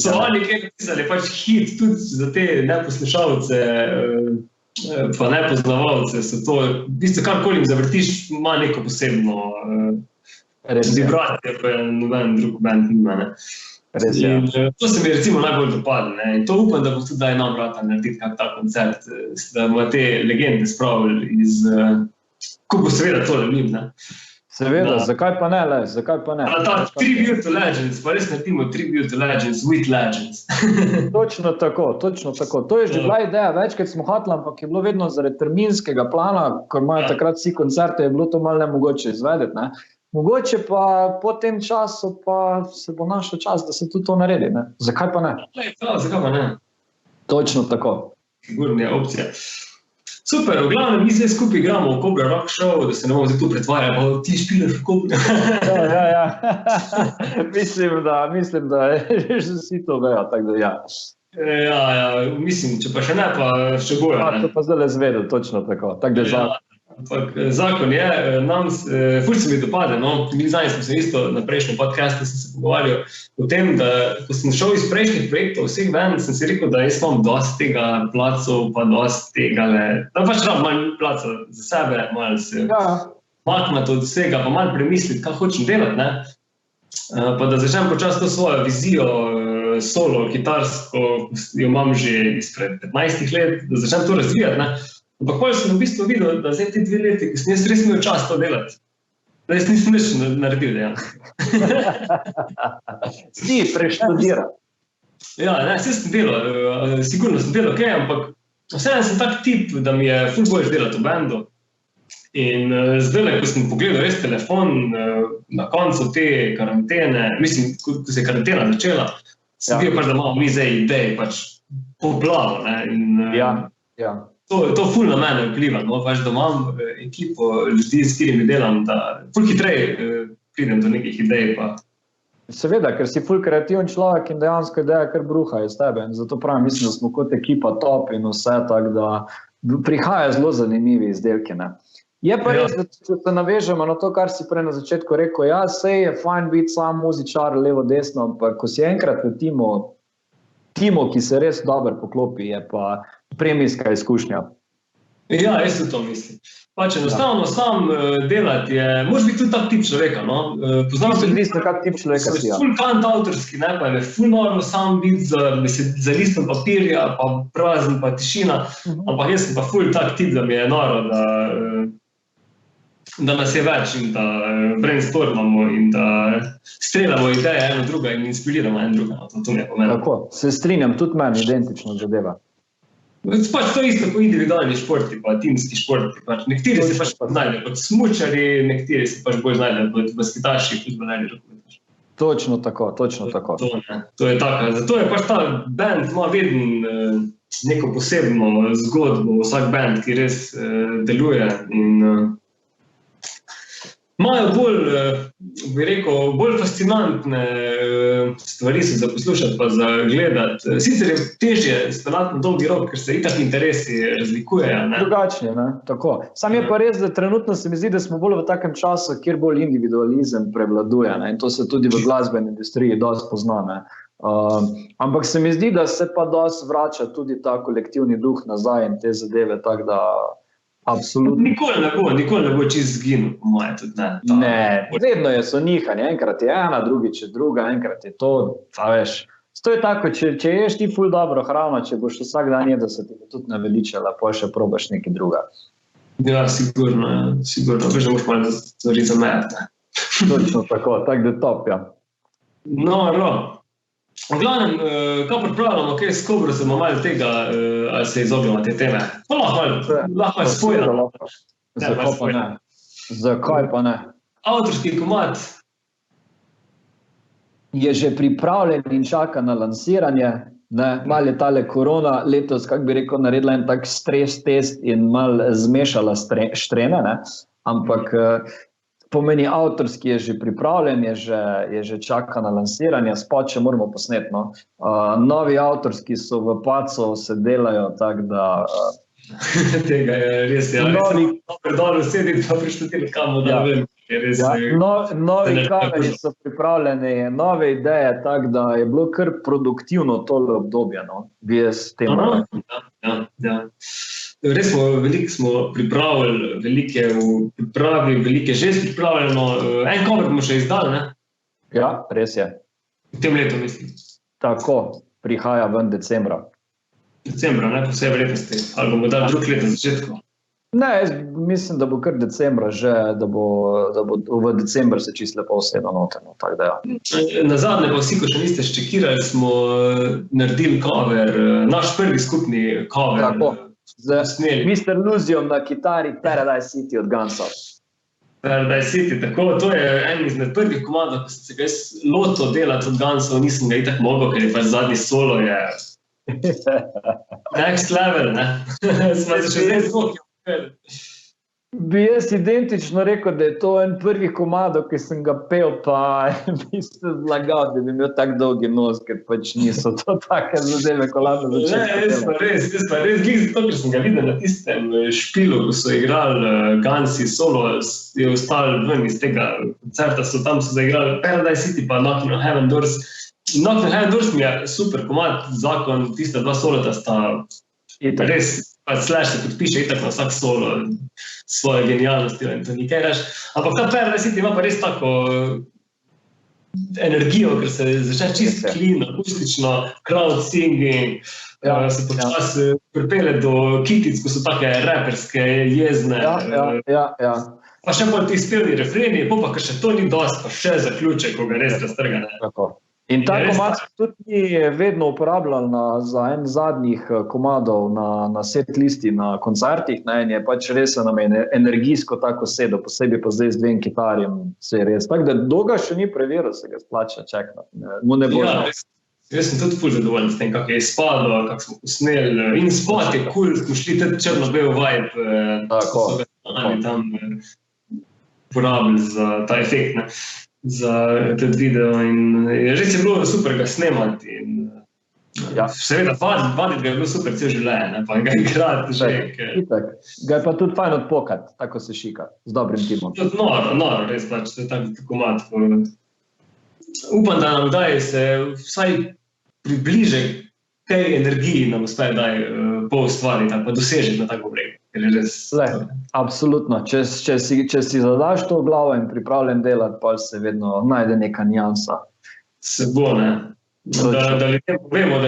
so oni kaj napisali, pač hit tudi za te neposlušalce, pa nepoznavalce, so to, v bistvu karkoli jim zavrtiš, ima neko posebno vibracije, pa je noben drug band nima, ne. Res, ja. To se mi je recimo najbolj dopadlo, ne. In to upam, da bo tudi daj nam vrata narediti kak ta koncert, da bomo te legende spravili iz, ko bo seveda to ljubim, ne. Seveda, zakaj pa ne, zakaj pa ne. Ta Tribute to Legends, pa res naredimo Tribute to Legends with Legends. Točno tako. To je že bila ideja, večkrat smo hoteli, ampak je bilo vedno zaradi terminskega plana, ko imajo takrat vsi koncerte, je bilo to malo nemogoče izvedeti, ne. Mogoče pa po tem času pa se bo našel čas, da se tudi to naredi, ne. Zakaj pa ne? Zakaj pa ne? Točno tako. Sigurna je opcija. Super, v glavnem, mi zdaj skupaj igramo v Cobra Rock Show, da se ne bomo zdaj tu pretvarjali, pa ti špilaš v Cobra. Ja. Mislim, da že vsi to vejo, tako da ja. Ja, mislim, če pa še ne, pa še bojo. To pa zdaj le zvedel, točno tako, tako da zakon. Ampak zakon je, nam, ful se mi dopade, no, mi zdaj smo se isto na prejšnjem podcastu se pogovarjali o tem, da ko sem šel iz prejšnjih projektov, vseh ven, sem si rekel, da jaz imam dosti tega placov, pa dosti tega, da pač rab malo placa za sebe, malo se maknati od vsega, pa malo premisliti, kaj hočem delati, ne, pa da začnem počasi to svojo vizijo solo, kitarsko, jo imam že izpred 15 let, da začnem to razvijati, ne. Ampak potem sem v bistvu videl, da zdaj te 2 leti, ko sem jaz res imel čas to delati, da jaz nisem nič naredil, dejansko. Si preštudiral. Ja, ne, vse sem delal, sigurno sem delal kaj, ampak vseeno sem tak tip, da mi je ful boljše delati v bandu. In zdaj, ko sem pogledal res telefon na koncu te karantene, mislim, ko se je karantena začela, sem bil pač, da imamo mi zdaj idej, pač poplavo, ne, in to ful na mene vpliva, no, pač, da imam ekipo ljudi, s katerimi delam, da ful hitreje pridem do nekih idej, pa. Seveda, ker si ful kreativen človek in dejansko ideja kar bruha iz tebe. In zato pravim, mislim, da smo kot ekipa top in vse, tako da prihaja zelo zanimivi izdelki, ne. Je pa res, da če se navežemo na to, kar si prej na začetku rekel, ja, sej je fajn biti sam muzičar, levo, desno, ampak ko si enkrat v timu, ki se res dobro poklopi, je pa premijska izkušnja. Ja, jaz to mislim. Pač enostavno sam delati je, moraš biti tudi tak tip človeka, no. Poznam se odvisno, kak tip človeka si, ja. Ful kant avtorski, ne, pa je ful noro sam biti za listom papirja, pa prazen, pa tišina, ampak jaz sem pa ful tak tip, da mi je noro, da nas je več in da brainstormamo in da streljamo ideje eno druga in inspiriramo eno druga. To mi je pomenilo. Tako, se strinjam, tudi meni identično zadeva. Pač to isto po individualni športi, pa timski športi. Pač. Nekateri se pač znajdejo kot smučari, nekateri se pač bolj znajdejo kot basketaši, futbaleri, rokometaši. Točno tako. To je tako. Zato je pač ta band ima vedno neko posebno zgodbo, vsak band, ki res deluje in imajo bolj fascinantne stvari se za poslušati pa za gledati. Sicer je težje speljati na dolgi rok, ker se itak interesi razlikujejo. Drugačni, ne? Tako. Sam je pa res, da trenutno se mi zdi, da smo bolj v takem času, kjer bolj individualizem prevladuje, ne? In to se tudi v glasbeni industriji dosti pozna, ne? Ampak se mi zdi, da se pa dosti vrača tudi ta kolektivni duh nazaj in te zadeve, tako da absolutno. Nikoli ne bo čist zginil, po moje tudi ne. Ne, vedno so nihanje, enkrat je ena, drugič je druga, enkrat je to, a veš. To je tako, če ješ ti ful dobro hrano, če boš vsak dan jedel, se ti bo tudi naveličala, pa še probaš nekaj druga. Ja, sigurno. Veš, da moš malo stvari zamejati. Točno tako da top, ja. No. V glavnem, kaj pripravljamo, kaj s Kobro se bomo malo tega, ali se izogljamo te teme? Pa lahko je spojeno. Zakaj pa ne? Avtorski komad je že pripravljen in čaka na lansiranje. Malo je tale korona letos, kako bi rekel, naredila en tak stres test in malo zmešala štrene, ne? Ampak pomeni, avtorski je že pripravljen, je že čaka na lansiranje, spot še moramo posneti, no. Novi avtorski so v pacu, se delajo, tako da tega je res, ja. Dol sediti pa prištutili kamo, da vem. Novi kameri so pripravljeni, nove ideje, tako da je bilo kar produktivno tole obdobje, no. Ja. Res veliko smo pripravili, veliko je v pripravi, veliko je že pripravljeno. En cover bomo še izdali, ne? Ja, res je. V tem letu, mislim. Tako, prihaja ven decembra. Decembra, ne, po vsej vrednosti. Ali bomo dali drug let na začetku? Ne, jaz mislim, da bo kar decembra že, da bo v decembr se čisto lepo vseeno noteno, tako da ja. Nazadnje pa vsi, ko še niste ščekirali, smo naredili cover, naš prvi skupni cover. Tako. Z Mr. Luziom na kitari Paradise City od Gunsov. Paradise City, tako, to je en izmed prvih komadov, ko sem se ga lotil delati od Gunsov, nisem ga itak mogel, ker je pač zadnji solo je next level, ne? Smo se še zdaj zvoki. Bi jaz identično rekel, da je to en prvih komadov, ki sem ga pel, pa bi se zlagal, da bi imel tak dolgi nos, ker pač niso to take zadeve, ko lado začetku. Ne, res, zato, ker sem ga videl na tistem špilu, ko so igrali Gunsi solo, je ostal ven iz tega koncerta, tam so zaigrali Paradise City pa Knocking on Heaven Doors. Knocking on Heaven Doors mi je super komad, zakon, tista dva solota sta res, pa Slash se podpiše itak na vsak solo svoje genialnosti in to nikaj reš. Ampak ta Paradise City ima pa res tako energijo, ker se začne čist clean, akustično, crowd singing, se počasi pripelje do kitic, ko so take raperske, jezne. Ja. Pa še bolj ti spevni refreni, pa še to ni dosti, pa še zaključek, ko ga res raztrgane. In ta komad se tudi ni vedno uporabljal za en zadnjih komadov na set listi, na koncertih, ne, in je pač res nam energijsko tako sedel, posebej pa zdaj z 2 kitarjem, se je res. Tako da dolga še ni preveril, se ga splača čekati. Ne bo jaz sem tudi ful zadovoljen s tem, kako je izpadlo, kako smo posneli. In spot je cool, smo šli tudi črno-bel vibe, so ga tam porabili za ta efekt, ne, za tudi video. In res je bilo super ga snemati. In, seveda, vaditi ga je bilo super cel življenje, ne, pa ga igrati že. Ga je pa tudi fajn odpokati, tako se šika, z dobrim timom. Tudi noro, res pač, to je tako komad. Upam, da nam daj se vsaj približe tej energiji nam uspe daj poustvariti ali pa dosežiti na tako vreme. Absolutno. Če si zadaš to v glavo in pripravljen delati, pa se vedno najde neka nijansa. Se bo, ne. Da ljudem povemo,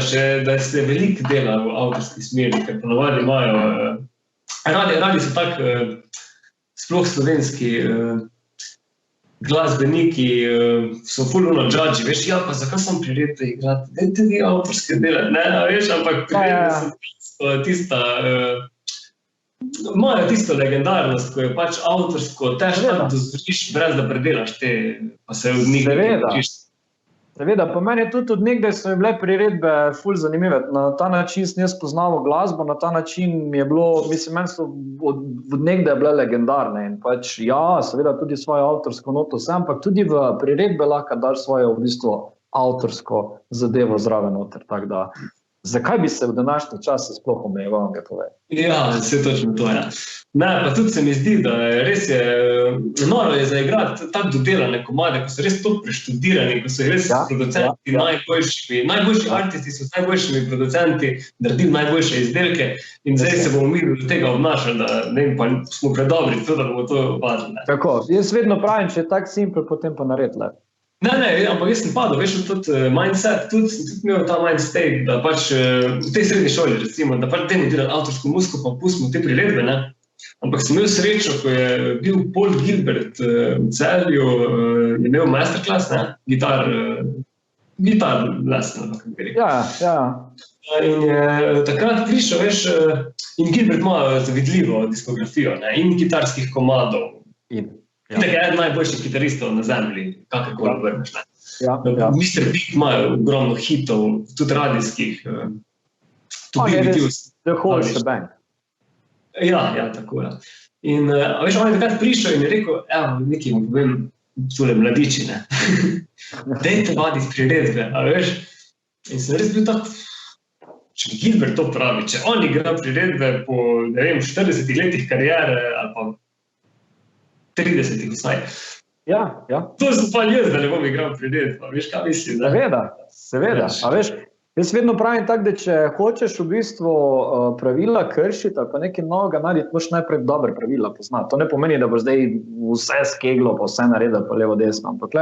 da se veliko dela v avtorski smeri, ker ponavadi imajo, radi so tak, sploh slovenski glasbeniki, so ful judži, veš, ja, pa zakaj sem priredbe igrati, dajte vi avtorske delati, ne, veš, ampak priredbe so tista, imajo tisto legendarnost, ko je pač avtorsko težko dozoriš, brez da predelaš te, pa se od njih učiš. Seveda, pa meni tudi od nekdaj so bile priredbe ful zanimive. Na ta način sem jaz poznaval glasbo, na ta način mi je bilo, mislim, meni so od nekdaj bile legendarne in pač, ja, seveda tudi svojo avtorsko noto vse, ampak tudi v priredbe lahko daš svojo v bistvu avtorsko zadevo zraven noter, tako da zakaj bi se v današnji čas sploh omejeval, ga povej? Ja, se točno to, ja. Ne, pa tudi se mi zdi, da res je, noro je zaigrati tako dodelane komade, ko so res to preštudirani, ko so res producenti najboljši artisti so s najboljšimi producenti naredili najboljše izdelke in zdaj se bomo mi do tega obnašali, da ne vem, pa smo predobri, to, da bomo to opazili. Tako, jaz vedno pravim, če je tak simpel, potem pa naredile. Ne, ampak jaz sem padel, veš, tudi mindset, tudi imel ta mindstate, da pač v tej srednji šoli, recimo, da pač temu delati avtorsko muziko, pa pustimo te priredbe, ne. Ampak sem imel srečo, ko je bil Paul Gilbert v Celju, je imel masterclass, ne, gitar lesno, kako bi rekel. Ja. In je takrat prišel, veš, in Gilbert ima zavidljivo diskografijo, ne, in gitarskih komadov. Tako je eden najboljših kitaristov na zemlji, kakorkoli obrneš, ne. Mr. Big imajo ogromno hitov, tudi radijskih. The whole shebang. Ja, tako je. In veš, on je takrat prišel in je rekel, evo, nekaj vam povem, tule mladiči, ne. Dajte vaditi priredbe, a veš. In sem res bil tako, če Gilbert to pravi, če on igra priredbe po, ne vem, 40 letih karijere ali pa 30 vsaj. Ja. To sem pa jaz, da ne bom igral priredbe, veš, kaj mislim, da? Seveda. A veš, jaz vedno pravim tako, da če hočeš v bistvu pravila kršiti ali pa nekaj novega narediti, moraš najprej dobre pravila poznati. To ne pomeni, da bo zdaj vse skeglo, pa vse naredil, pa levo desno. Ampak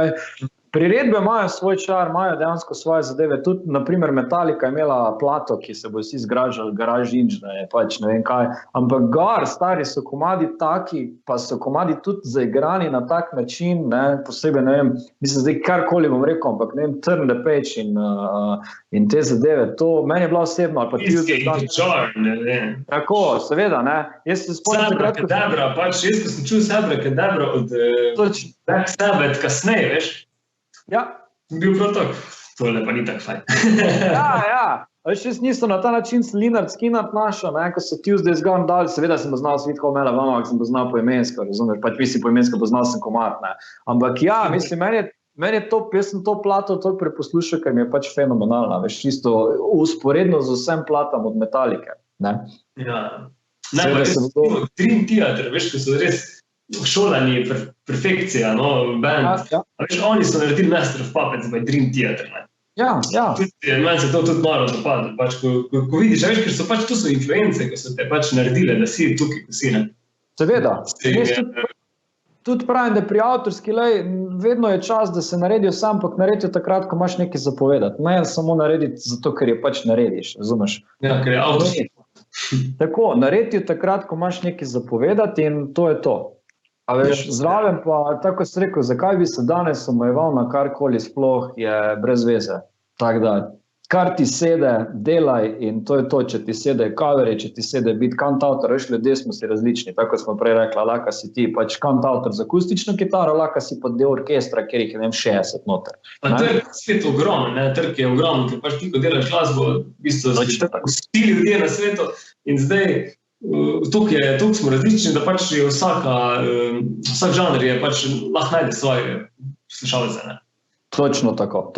priredbe imajo svoj čar, imajo dejansko svoje zadeve. Tudi, naprimer, Metallica je imela plato, ki se bo vsi zgražali, Garage Inch, da je pač ne vem kaj. Ampak stari so komadi taki, pa so komadi tudi zaigrani na tak način, ne, posebej, ne vem, mislim, zdaj karkoli bom rekel, ampak ne vem, Turn the Page in te zadeve, to meni je bila osebno, ali pa ne vem. Tako, seveda, ne. Jaz se spomnim takrat, pač jaz, ko sem čul Sabra Kedavra od Black Sabbath kasneje, veš, ja. Bil prav tako, tole pa ni tak fajn. Ja. Jaz nisem na ta način Lynyrd Skynyrd našel, ne, ko so Tuesdays Gone dali, seveda sem poznal Sweet Home Alabama, sem poznal poimensko, razumeš, pač mislim poimensko, poznal sem komad, ne. Ampak ja, mislim, meni je to, jaz sem to plato toliko preposlušal, ker mi je pač fenomenalna, veš, čisto usporedno z vsem platam od Metallice, ne. Ja. Ne, pa jaz Dream Theater, veš, ko so res šolani perfekcija, no, band. Veš, oni so naredili Master of Puppets by Dream Theater, ne. Ja. Meni se to tudi malo zapadlo, pač, ko vidiš, veš, ker so pač, to so influence, ko so te pač naredile, da si tukaj, ko si, ne. Seveda. Tudi pravim, da pri avtorski, vedno je čas, da se naredijo sam, ampak naredijo takrat, ko imaš nekaj zapovedati. Ne samo narediti zato, ker je pač narediš, razumeš? Ja, ker je avtorski. Tako, naredijo takrat, ko imaš nekaj zapovedati in to je to. A veš, zraven pa, tako si rekel, zakaj bi se danes omejeval na karkoli sploh, je brez veze. Tako da, kar ti sede, delaj in to je to, če ti sede coverje, če ti sede biti kantautor, veš, ljudje smo si različni, tako smo prej rekla, lahko si ti pač kantautor z akustično kitaro, lahko si pa del orkestra, kjer jih je, ne vem, 60 noter. Pa trg svet ogromen, ne, trg je ogromen, ker pač ti, ko delaš glasbo, v bistvu vsi ljudje na svetu in zdaj tukaj smo različni, da pač je vsak žanr je pač lahko najde svoje slušalce, ne. Točno tako.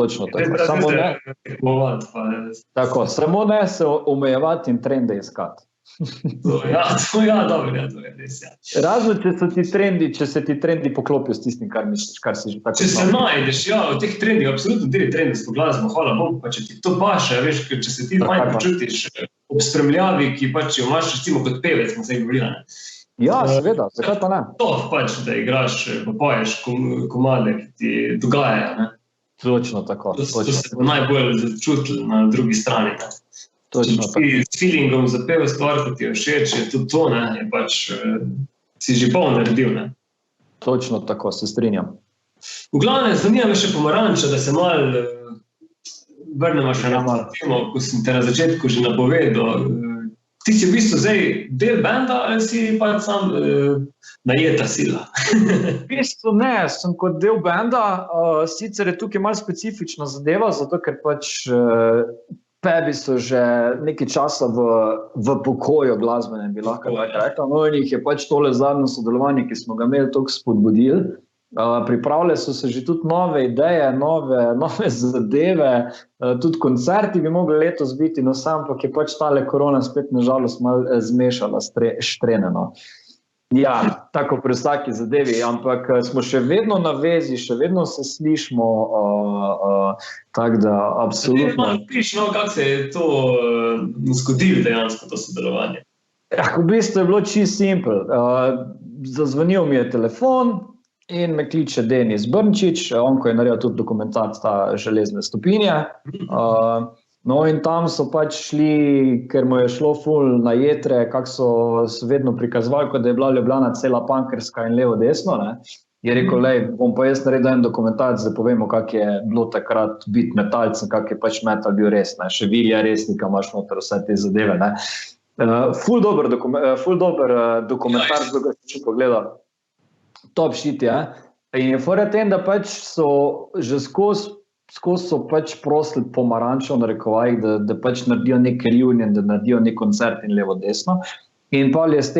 Samo ne se omejevati in trende iskati. To je res, ja. Razno, če se ti trendi poklopijo s tistim, kar misliš, kar si že tako. Če se najdeš, ja, v teh trendih, absolutno deli trendovsko glasbo, hvala Bogu, pa če ti to paše, veš, ker če se ti manj počutiš ob spremljavi, ki pač jo imaš recimo kot pevec, smo se govorili, ne. Ja, seveda, zakaj pa ne? To pač, da igraš, pa poješ komade, ki ti dogajajo, ne. Točno tako. To se bo najbolj začutili na drugi strani, ne. Točno tako. S feelingom zapeva stvar, ko ti je všeč, je tudi to, ne, je pač si že pol naredil, ne. Točno tako, se strinjam. V glavnem, zanima me še Pomaranča, da se malo vrnemo še na temo, ko sem te na začetku že napovedal. Ti si v bistvu zdaj del benda ali si pa sam najeta sila? V bistvu ne, sem kot del benda, sicer je tukaj malo specifična zadeva, zato ker pač Pebi so že nekaj časa v pokoju glasbenem, bi lahko rekla. No, in jih je pač tole zadnje sodelovanje, ki smo ga imeli, toliko spodbudili. Pripravljali so se že tudi nove ideje, nove zadeve, tudi koncerti bi mogli letos biti, no sam pa je pač tale korona spet nažalost malo zmešala štrene, no. Ja, tako pri vsaki zadevi, ampak smo še vedno na vezi, še vedno se slišimo, tako da absolutno. Kako se je to zgodilo dejansko, to sodelovanje? V bistvu je bilo čisto simpel. Zazvonil mi je telefon in me kliče Denis Brnčič, on ko je naredil tudi dokumentarc ta Železne stopinje. No in tam so pač šli, ker mu je šlo ful na jetre, kako so vedno prikazovali, kot da je bila Ljubljana cela punkerska in levo-desno, ne. Je rekel, lej, bom pa jaz naredil en dokumentarc, da povemo, kako je bilo takrat biti metalcem, kako je pač metal bil res, ne. Še Vilja Resnika imaš noter vse te zadeve, ne. Ful dober dokumentarc, da ga sem še pogledal. Top shit, ja. In je fora tem, da pač so že skozi so pač prosili Pomaranča v narekovajih, da pač naredijo nek reunion, da naredijo nek koncert in levo-desno. In pa je s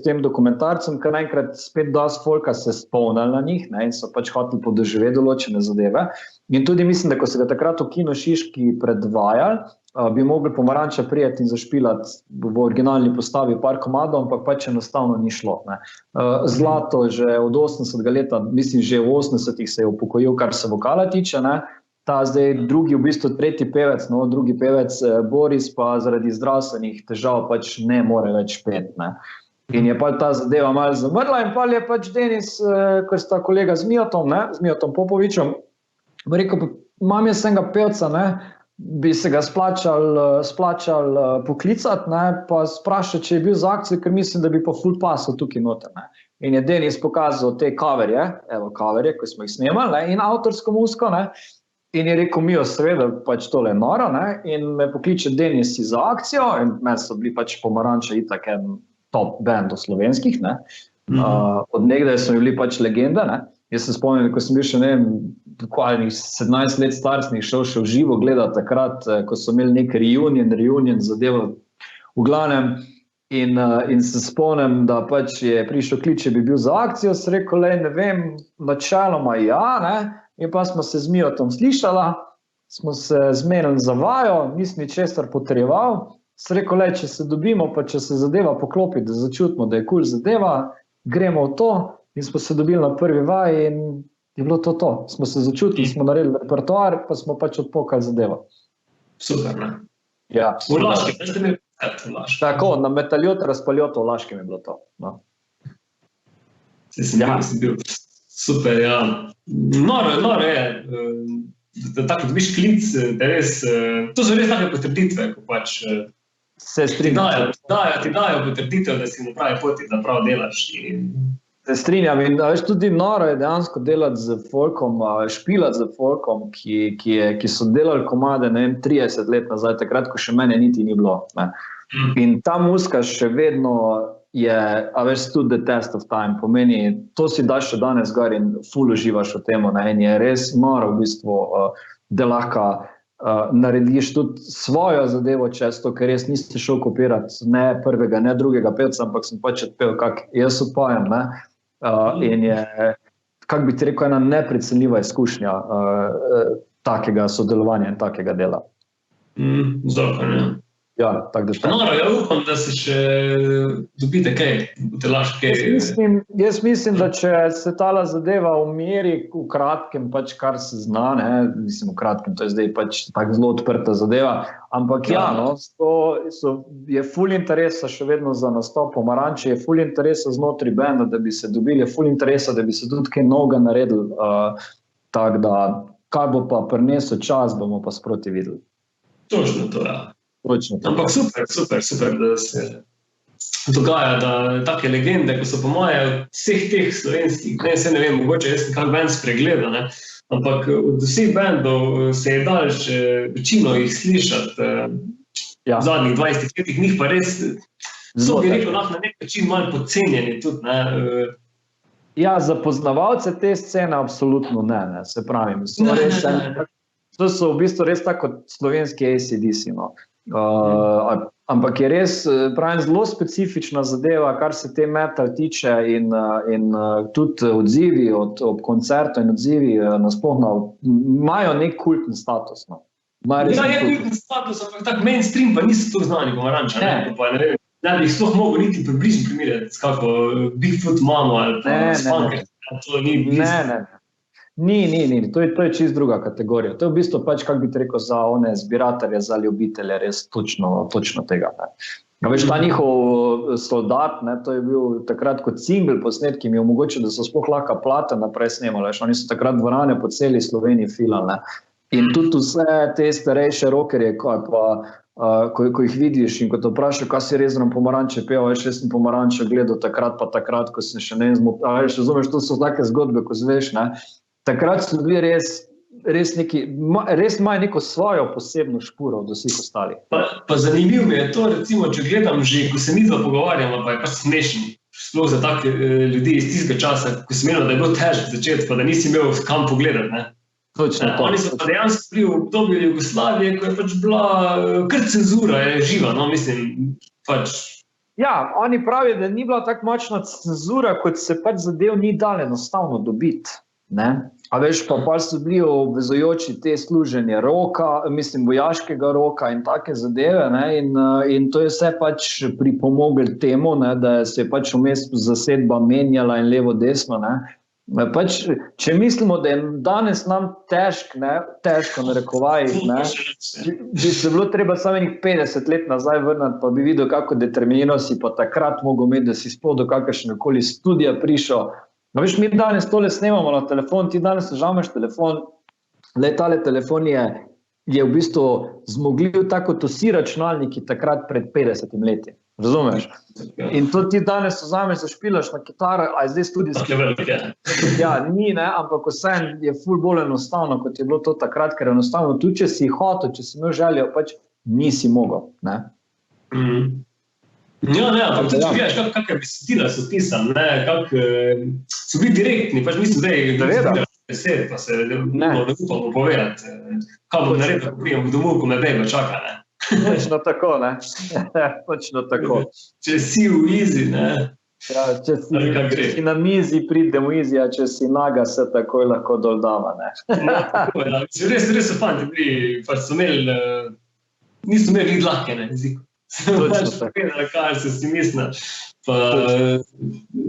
tem dokumentarcem, kar naenkrat spet dosti folka se spomnili na njih, ne, in so pač hoteli podoživeti določene zadeve. In tudi mislim, da ko se ga takrat v Kino Šiški predvajali, bi mogli Pomaranča prijeti in zašpilati v originalni postavi par komadov, ampak pač enostavno ni šlo, ne. Zlato že od 80. leta, mislim, že v 80-ih se je upokojil, kar se vokala tiče, ne. Ta zdaj tretji pevec, no, drugi pevec Boris pa zaradi zdravstvenih težav pač ne more več peti, ne. In je pa ta zadeva malo zamrla in pa je pač Denis, ko sta kolega z Mijotom Popovičem, rekel, imam jaz enega pevca, ne, bi se ga splačal poklicati, ne, pa sprašati, če je bil za akcijo, ker mislim, da bi pa ful pasal tukaj noter, ne. In je Denis pokazal te coverje, ko smo jih snemali, ne, in avtorsko muziko, ne. In je rekel, Mijo, seveda, pač tole je noro, ne, in me pokliče Denis za akcijo, in meni so bili pač Pomaranča itak en top band v slovenskih, ne. Od nekdaj so bili pač legende, ne. Jaz se spomnim, ko sem bil še, ne vem, 17 let star, sem jih šel še v živo gledati takrat, ko so imeli nek reunion zadevo v glavnem. In se spomnim, da pač je prišel kliče, bi bil za akcijo, sem rekel, ne vem, načeloma ja, ne. In pa smo se z Mijotom slišala, smo se zmenili za vajo, nisem ničesar potrjeval. Sem rekel, če se dobimo, pa če se zadeva poklopi, da začutimo, da je kul zadeva, gremo v to. In smo se dobili na prvi vaji in je bilo to. Smo se začutili, smo naredili repertoar, pa smo pač odpokali zadevo. Super, ne? Ja. V Laškem, ne ste imeli v Laškem? Tako, na Metaljotu razpaljotu v Laškem je bilo to. No. Sem bil. Super, ja. Noro je, da tako dobiš klic, da res, to so res take potrditve, ko pač Se strinjam. Ti dajo potrditev, da si na pravi poti, da prav delaš. Se strinjam in veš, tudi noro je dejansko delati z folkom, špilati z folkom, ki so delali komade, ne vem, 30 let nazaj, takrat, ko še mene niti ni bilo. Ne. In ta muzika še vedno je, a veš, tudi the test of time, pomeni, to si daš še danes gor in ful uživaš v temu, ne, in je res noro v bistvu, da lahko narediš tudi svojo zadevo često, ker res nisi šel kopirati ne prvega, ne drugega pevca, ampak sem pač odpel, kak jaz upojem, ne. In je, kako bi ti rekel, ena neprecenljiva izkušnja takega sodelovanja in takega dela. Zdravko, ne? Ja, tako da Noro, ja upam, da se še dobite kaj, te laš kaj. Jaz mislim, da če se tala zadeva umiri v kratkem, pač kar se zna, ne, mislim v kratkem, to je zdaj pač tako zelo odprta zadeva, ampak je ful interesa še vedno za nastop Pomaranče, je ful interesa znotraj benda, da bi se dobili, je ful interesa, da bi se tudi kaj novega naredili, tako da, kaj bo pa prinesel čas, bomo pa sproti videli. Točno to, ja. Ampak super, da se dogaja, da take legende, ko so po moje od vseh teh slovenskih, ne vem, mogoče jaz sem kak band spregledal, ne, ampak od vseh bandov se je dal še večino jih slišati v zadnjih 20 letih, njih pa res so bi rekel na nek način malo podcenjeni tudi, ne. Ja, za poznavalce te scene absolutno ne, se pravi, to so v bistvu res tako kot slovenski AC/DC, no. Ampak je res, pravim, zelo specifična zadeva, kar se te metal tiče in tudi odzivi ob koncertu in odzivi nasploh imajo nek kultni status. No. Ja, je kultni status, ampak tak mainstream pa niso to znani Pomaranča, ne bi jih sploh mogel niti približno primerjati s kako Bigfoot Mamo ali pa Spanker. Ne. Ni, to je čist druga kategorija. To je v bistvu pač, kako bi ti rekel, za one zbiratelje, za ljubitelje, res točno tega. Ne. Veš, ta njihov Soldat, ne, to je bil takrat kot single posnet, ki mi je omogočil, da so sploh lahko plate naprej snemali. Veš, oni so takrat dvorane po celi Sloveniji filali. In tudi vse te starejše rockerje, ko jih vidiš in ko te vprašajo, kaj si Rezno Pomaranče pel, jaz sem Pomaranče gledal takrat, ko sem še ne razumeš, to so take zgodbe, ko zveš, ne. Takrat so bili res imajo neko svojo posebno špuro od vseh ostalih. Pa zanimivo mi je to, recimo, če gledam že, ko se midva pogovarjamo, pa je pač smešen, sploh za take ljudi iz tistega časa, ko sem imel, da je bilo težko začeti, pa da nisi imel kam pogledati, ne. Točno to. Oni so pa dejansko bili v obdobju Jugoslavije, ko je pač bila kar cenzura, je živa, no, mislim, pač. Ja, oni pravijo, da ni bila tako močna cenzura, kot se pač zadev ni dalo enostavno dobiti, ne. A veš, pa so bili obvezujoči te služenje roka, mislim, vojaškega roka in take zadeve, ne, in to je vse pač pripomoglo temu, ne, da se je pač vmes zasedba menjala in levo desno, ne. Pač, če mislimo, da je danes nam težko narekovajih, ne, bi se bilo treba samo enih 50 let nazaj vrniti, pa bi videl, kako determinirano si pa takrat mogel imeti, da si sploh do kakršnegakoli studija prišel. No, veš, mi danes tole snemamo na telefon, ti danes vzameš telefon, tale telefon je v bistvu zmogljiv tako kot vsi računalniki takrat pred 50 leti, razumeš? In to ti danes vzameš, zašpilaš na kitaro, a je zdaj studijski. Ja, ni, ne, ampak vseeno je ful bolj enostavno, kot je bilo to takrat, ker enostavno tudi, če si hotel, če si imel željo, pač nisi mogel, ne. Ja, ampak tudi gledaš, kakve besedila so pisali, kako so bili direktni, pač mislim, da je besed, pa se ne upamo povedati, kaj bom naredil, ko prijem domov, ko me bejba čaka, ne. Točno tako, ne. Točno tako. Če si v izi, ne. Ja, če si na mizi, pridem v izi, a če si naga, se takoj lahko dol dama, ne. Res so fanti bili, pač so imeli, niso imeli lahke na jeziku. Točno tako. Kaj se si misli, pa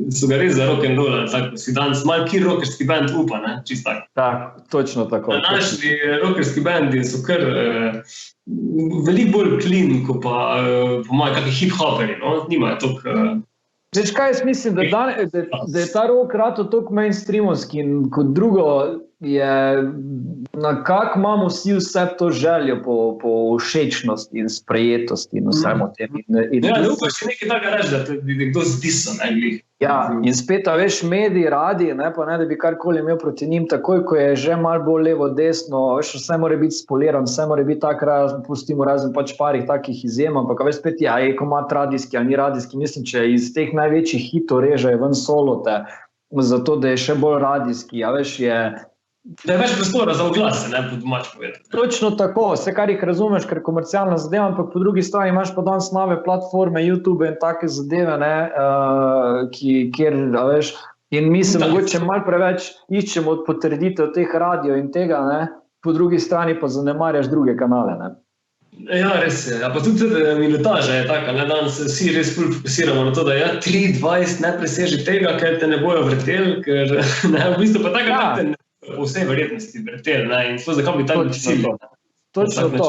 so ga res za rock'n'roll, tako si danes malo ki rockerski band upa, ne, čist tako. Tak, točno tako. Naši rockerski bandi so kar veliko bolj clean, kot pa po moje kakvi hip-hoperi, no, nimajo toliko. Veš kaj, jaz mislim, da je ta rock rato toliko mainstreamovski in kot drugo, nekako imamo vse to željo po všečnosti in sprejetosti in vsem tem. Ja, ne upaš nekaj takega reči, da te bi kdo zdisal, ne glih. Ja, in spet, veš, mediji radi, ne, pa ne, da bi karkoli imel proti njim, takoj, ko je že malo bolj levo, desno, veš, vse mora biti spoliran, vse mora biti tak, pustimo razen pač parih takih izjem, ampak veš, spet, ja, je komat radijski ali ni radijski, mislim, če iz teh največjih hitov režejo ven solote, zato, da je še bolj radijski, ja, veš, je... Da je več prostora za oglase, ne, po domač povedati. Točno tako, vse kar jih razumeš, ker komercialna zadeva, ampak po drugi strani imaš pa danes nove platforme, YouTube in take zadeve, ne, kjer, veš, in mi se mogoče malo preveč iščemo od potrditev teh radio in tega, ne, po drugi strani pa zanemarjaš druge kanale, ne. Ja, res je. Ja, pa tudi minutaža je taka, ne, danes vsi res fokusiramo na to, da 3:20 ne preseži tega, ker te ne bojo vrteli, ker ne, v bistvu pa taka te po vsej verjetnosti vrtel, ne, in zakaj bi tam cilj. Točno to.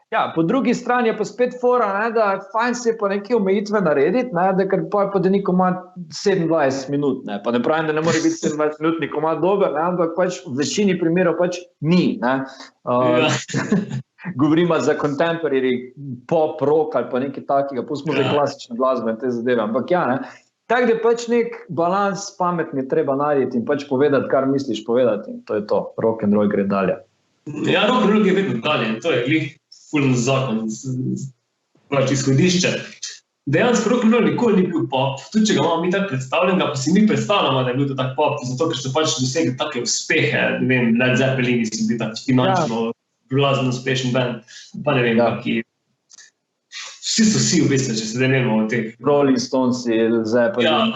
Ja, po drugi strani je pa spet fora, ne, da fajn se je pa neke omejitve narediti, ne, da ker pa da ni komad 27 minut, ne, pa ne pravim, da ne more biti 27 minut ni komad dober, ne, ampak pač v večini primerov pač ni, ne. Govorimo za contemporary pop, rock ali pa nekaj takega, pustimo za klasične glasbe in te zadeve, ampak ja, ne. Tako da pač nek balans pametni treba narediti in pač povedati, kar misliš povedati. In to je to. Rock and roll gre dalje. Ja, rock and roll gre vedno dalje in to je glih full zakon, pač izhodišče. Dejansko rock and roll nikoli ni bil pop. Tudi če ga imamo mi tako predstavljenega, pa si mi predstavljamo, da je bil to tak pop, zato ker so pač dosegli take uspehe. Ne vem, Led Zeppelini so bili tak finančno blazno uspešen band, pa ne vem, kaki. Vsi so v bistvu, če se denemo o teh. Rolling Stones, Zeppelin,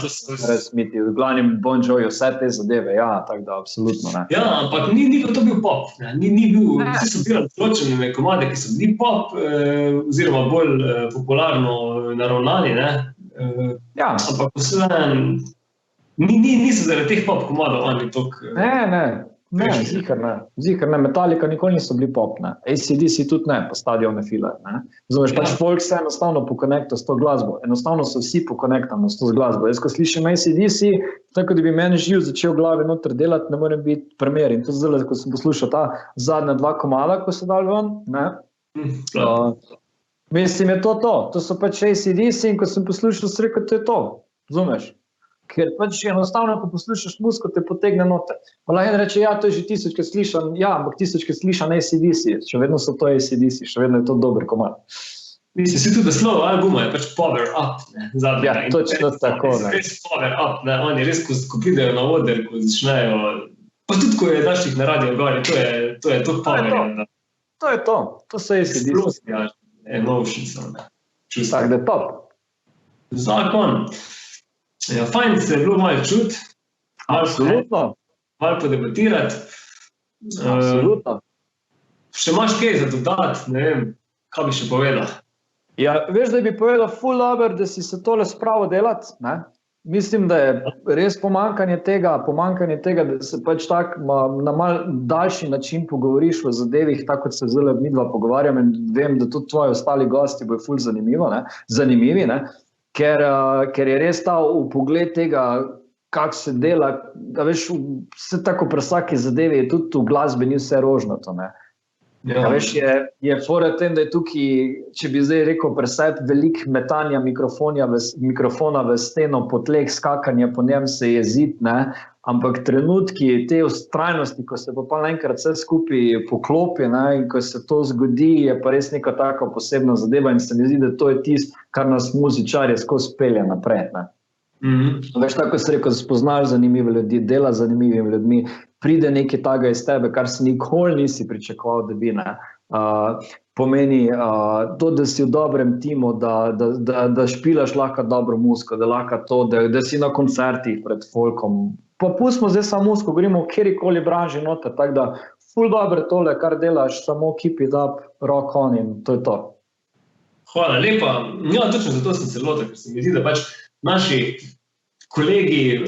Smith, v glavnem Bon Jovi, vse te zadeve, ja, tako da, absolutno, ne. Ja, ampak ni pa to bil pop, ne, ni bil, vsi so bili določene komade, ki so bili pop, oziroma bolj popularno naravnani, ne. Ja. Ampak vseeno, niso zaradi teh pop komadov oni toliko... Ne, zihar ne, Metallica nikoli niso bili pop, ne, AC/DC tudi ne, pa stadione file, ne. Zumeš, pač folk se enostavno pokonekta s to glasbo, enostavno se vsi pokonektamo s to glasbo. Jaz, ko slišim AC/DC, tako da bi meni živ začel v glavi noter delati, ne morem biti primer. In to zdaj, ko sem poslušal ta zadnja 2 komada, ko so dali ven, ne, mislim, je to so pač AC/DC in ko sem poslušal, sem rekel, to je to, zumeš. Ker pač enostavno, ko poslušaš muziko, te potegne noter. Pa lahko reče, ja, to je že 1000, ki slišam, ja, ampak 1000, ki slišam AC/DC, še vedno so to AC/DC, še vedno je to dober komad. Mislim, si tudi naslov albuma je pač Power Up, ne, zadnje. Ja, točno tako, ne. Res Power Up, ne, oni res, ko pridejo na oder, ko začnejo, pa tudi, ko je daš jih na radio gori, to je to Power Up. To je to so AC/DC. Ja, emotions, ne, čustva. Tako da je top. Zakon. Ja, fajn se je bilo malo čuti, malo podebatirati. Absolutno. Še imaš kaj za dodati, ne vem, kaj bi še povedal? Ja, veš, da bi povedal ful dober, da si se tole spravo delati, ne? Mislim, da je res pomanjkanje tega, da se pač tak na mal daljši način pogovoriš o zadevih, tako kot se zdaj midva pogovarjam in vem, da tudi tvoji ostali gosti bojo ful zanimivi, ne? Ker je res ta vpogled tega, kako se dela, da veš, vse tako pri vsaki zadevi je tudi v glasbi ni vse rožnato, ne. Ja, veš, je fora tem, da je tukaj, če bi zdaj rekel presep, veliko metanja mikrofona v steno, po tleh skakanja, po njem se jezit, ne, ampak trenutki te vztrajnosti, ko se pa naenkrat vse skupaj poklopi, ne, in ko se to zgodi, je pa res neka taka posebna zadeva in se mi zdi, da to je tisto, kar nas muzičarje skozi pelje naprej, ne. Veš, tako se rekel, spoznaš zanimive ljudi, dela z zanimivimi ljudmi, pride nekaj taga iz tebe, kar si nikoli nisi pričakoval, da bi, ne. Pomeni to, da si v dobrem timu, da špilaš lahko dobro muziko, da lahko to, da si na koncertih pred folkom. Pa pustimo zdaj samo muziko, govorimo o kjerikoli branži noter, tako da ful dobro tole, kar delaš, samo keep it up, rock on in to je to. Hvala lepa. Ja, točno zato sem se lotil, ker se mi zdi, da pač naši kolegi,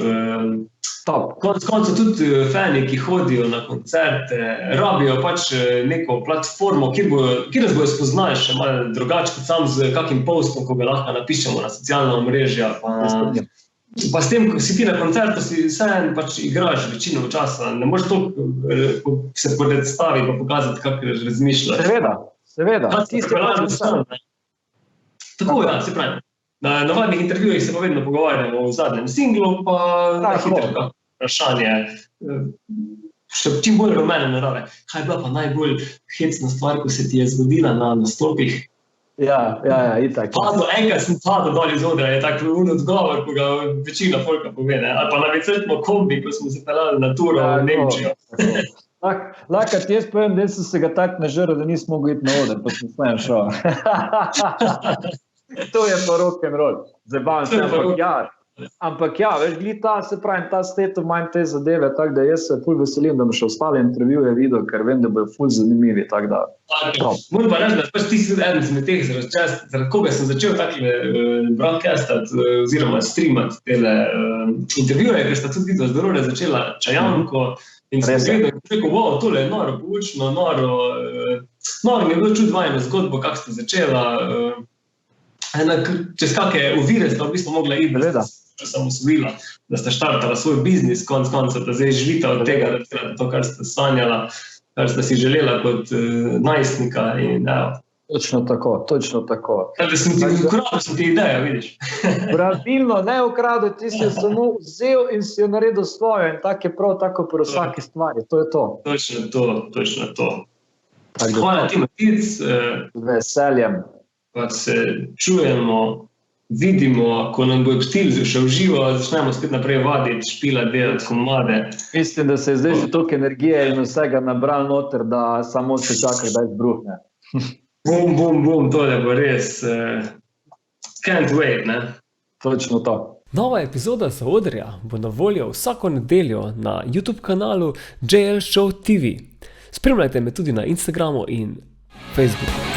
konec koncev tudi fani, ki hodijo na koncerte, rabijo pač neko platformo, kjer nas bojo spoznali še malo drugače, kot sam z kakim postom, ko ga lahko napišemo na socialna omrežja, pa Pa s tem, ko si ti na koncertu, si vseeno pač igraš večino časa. Ne moreš toliko se predstaviti pa pokazati, kako razmišljaš. Seveda. Tako, ja, se pravi. Na navadnih intervjujih se pa vedno pogovarjamo o zadnjem singlu, pa na hitro vprašanje. Še čim bolj v mene narave. Kaj je bila pa najbolj hecna stvar, ko se ti je zgodila na nastopih? Ja, itak. Enkrat sem padel dol iz odra, je tak odgovor, ko ga večina folka pove, ne? Ali pa na recimo kombi, ko smo se peljali na turo v Nemčijo. Lahko ti jaz povem, da sem se ga tako nažrl, da nisem mogel iti na oder, pa sem svojem šel. To je pa rock'n'roll. Zabavam se, ampak ja, veš, glih se pravi, ta state of mind te zadeve, tako da jaz se ful veselim, da bom še ostale intervjuje videl, ker vem, da bojo ful zanimivi, tako da. Moram pa reči, da pač ti si eden izmed teh, zaradi koga sem začel takle broadcastati oziroma streamati tele intervjuje, ker sta tudi videla z Dorore začela Čajanko in sem gledal in rekel, wow, tole je noro, poučno, noro mi je bilo čuti vajno zgodbo, kako ste začela, čez kakve ovire sta v bistvu mogla iti, če sem osvojila, da sta štartala svoj biznis, konc koncev, da zdaj živita od tega, da delate to, kar ste sanjala, kar ste si želela kot najstnika in evo. Točno tako. Da sem ti ideja, vidiš. Pravilno, ne ukradel, ti si jo samo vzel in si jo naredil svojo in tako je prav tako pri vsaki stvari, to je to. Točno to. Hvala ti, Matic. Z veseljem. Pa se čujemo, vidimo, ko nam bo pstil še v živo, začnemo spet naprej vaditi, špilati, delati komade. Mislim, da se je zdaj že toliko energije in vsega nabral noter, da samo se čaka, da izbruhne. Bum, tole bo res can't wait, ne? Točno to. Nova epizoda Zaodrja bo na voljo vsako nedeljo na YouTube kanalu JL Show TV. Spremljajte me tudi na Instagramu in Facebooku.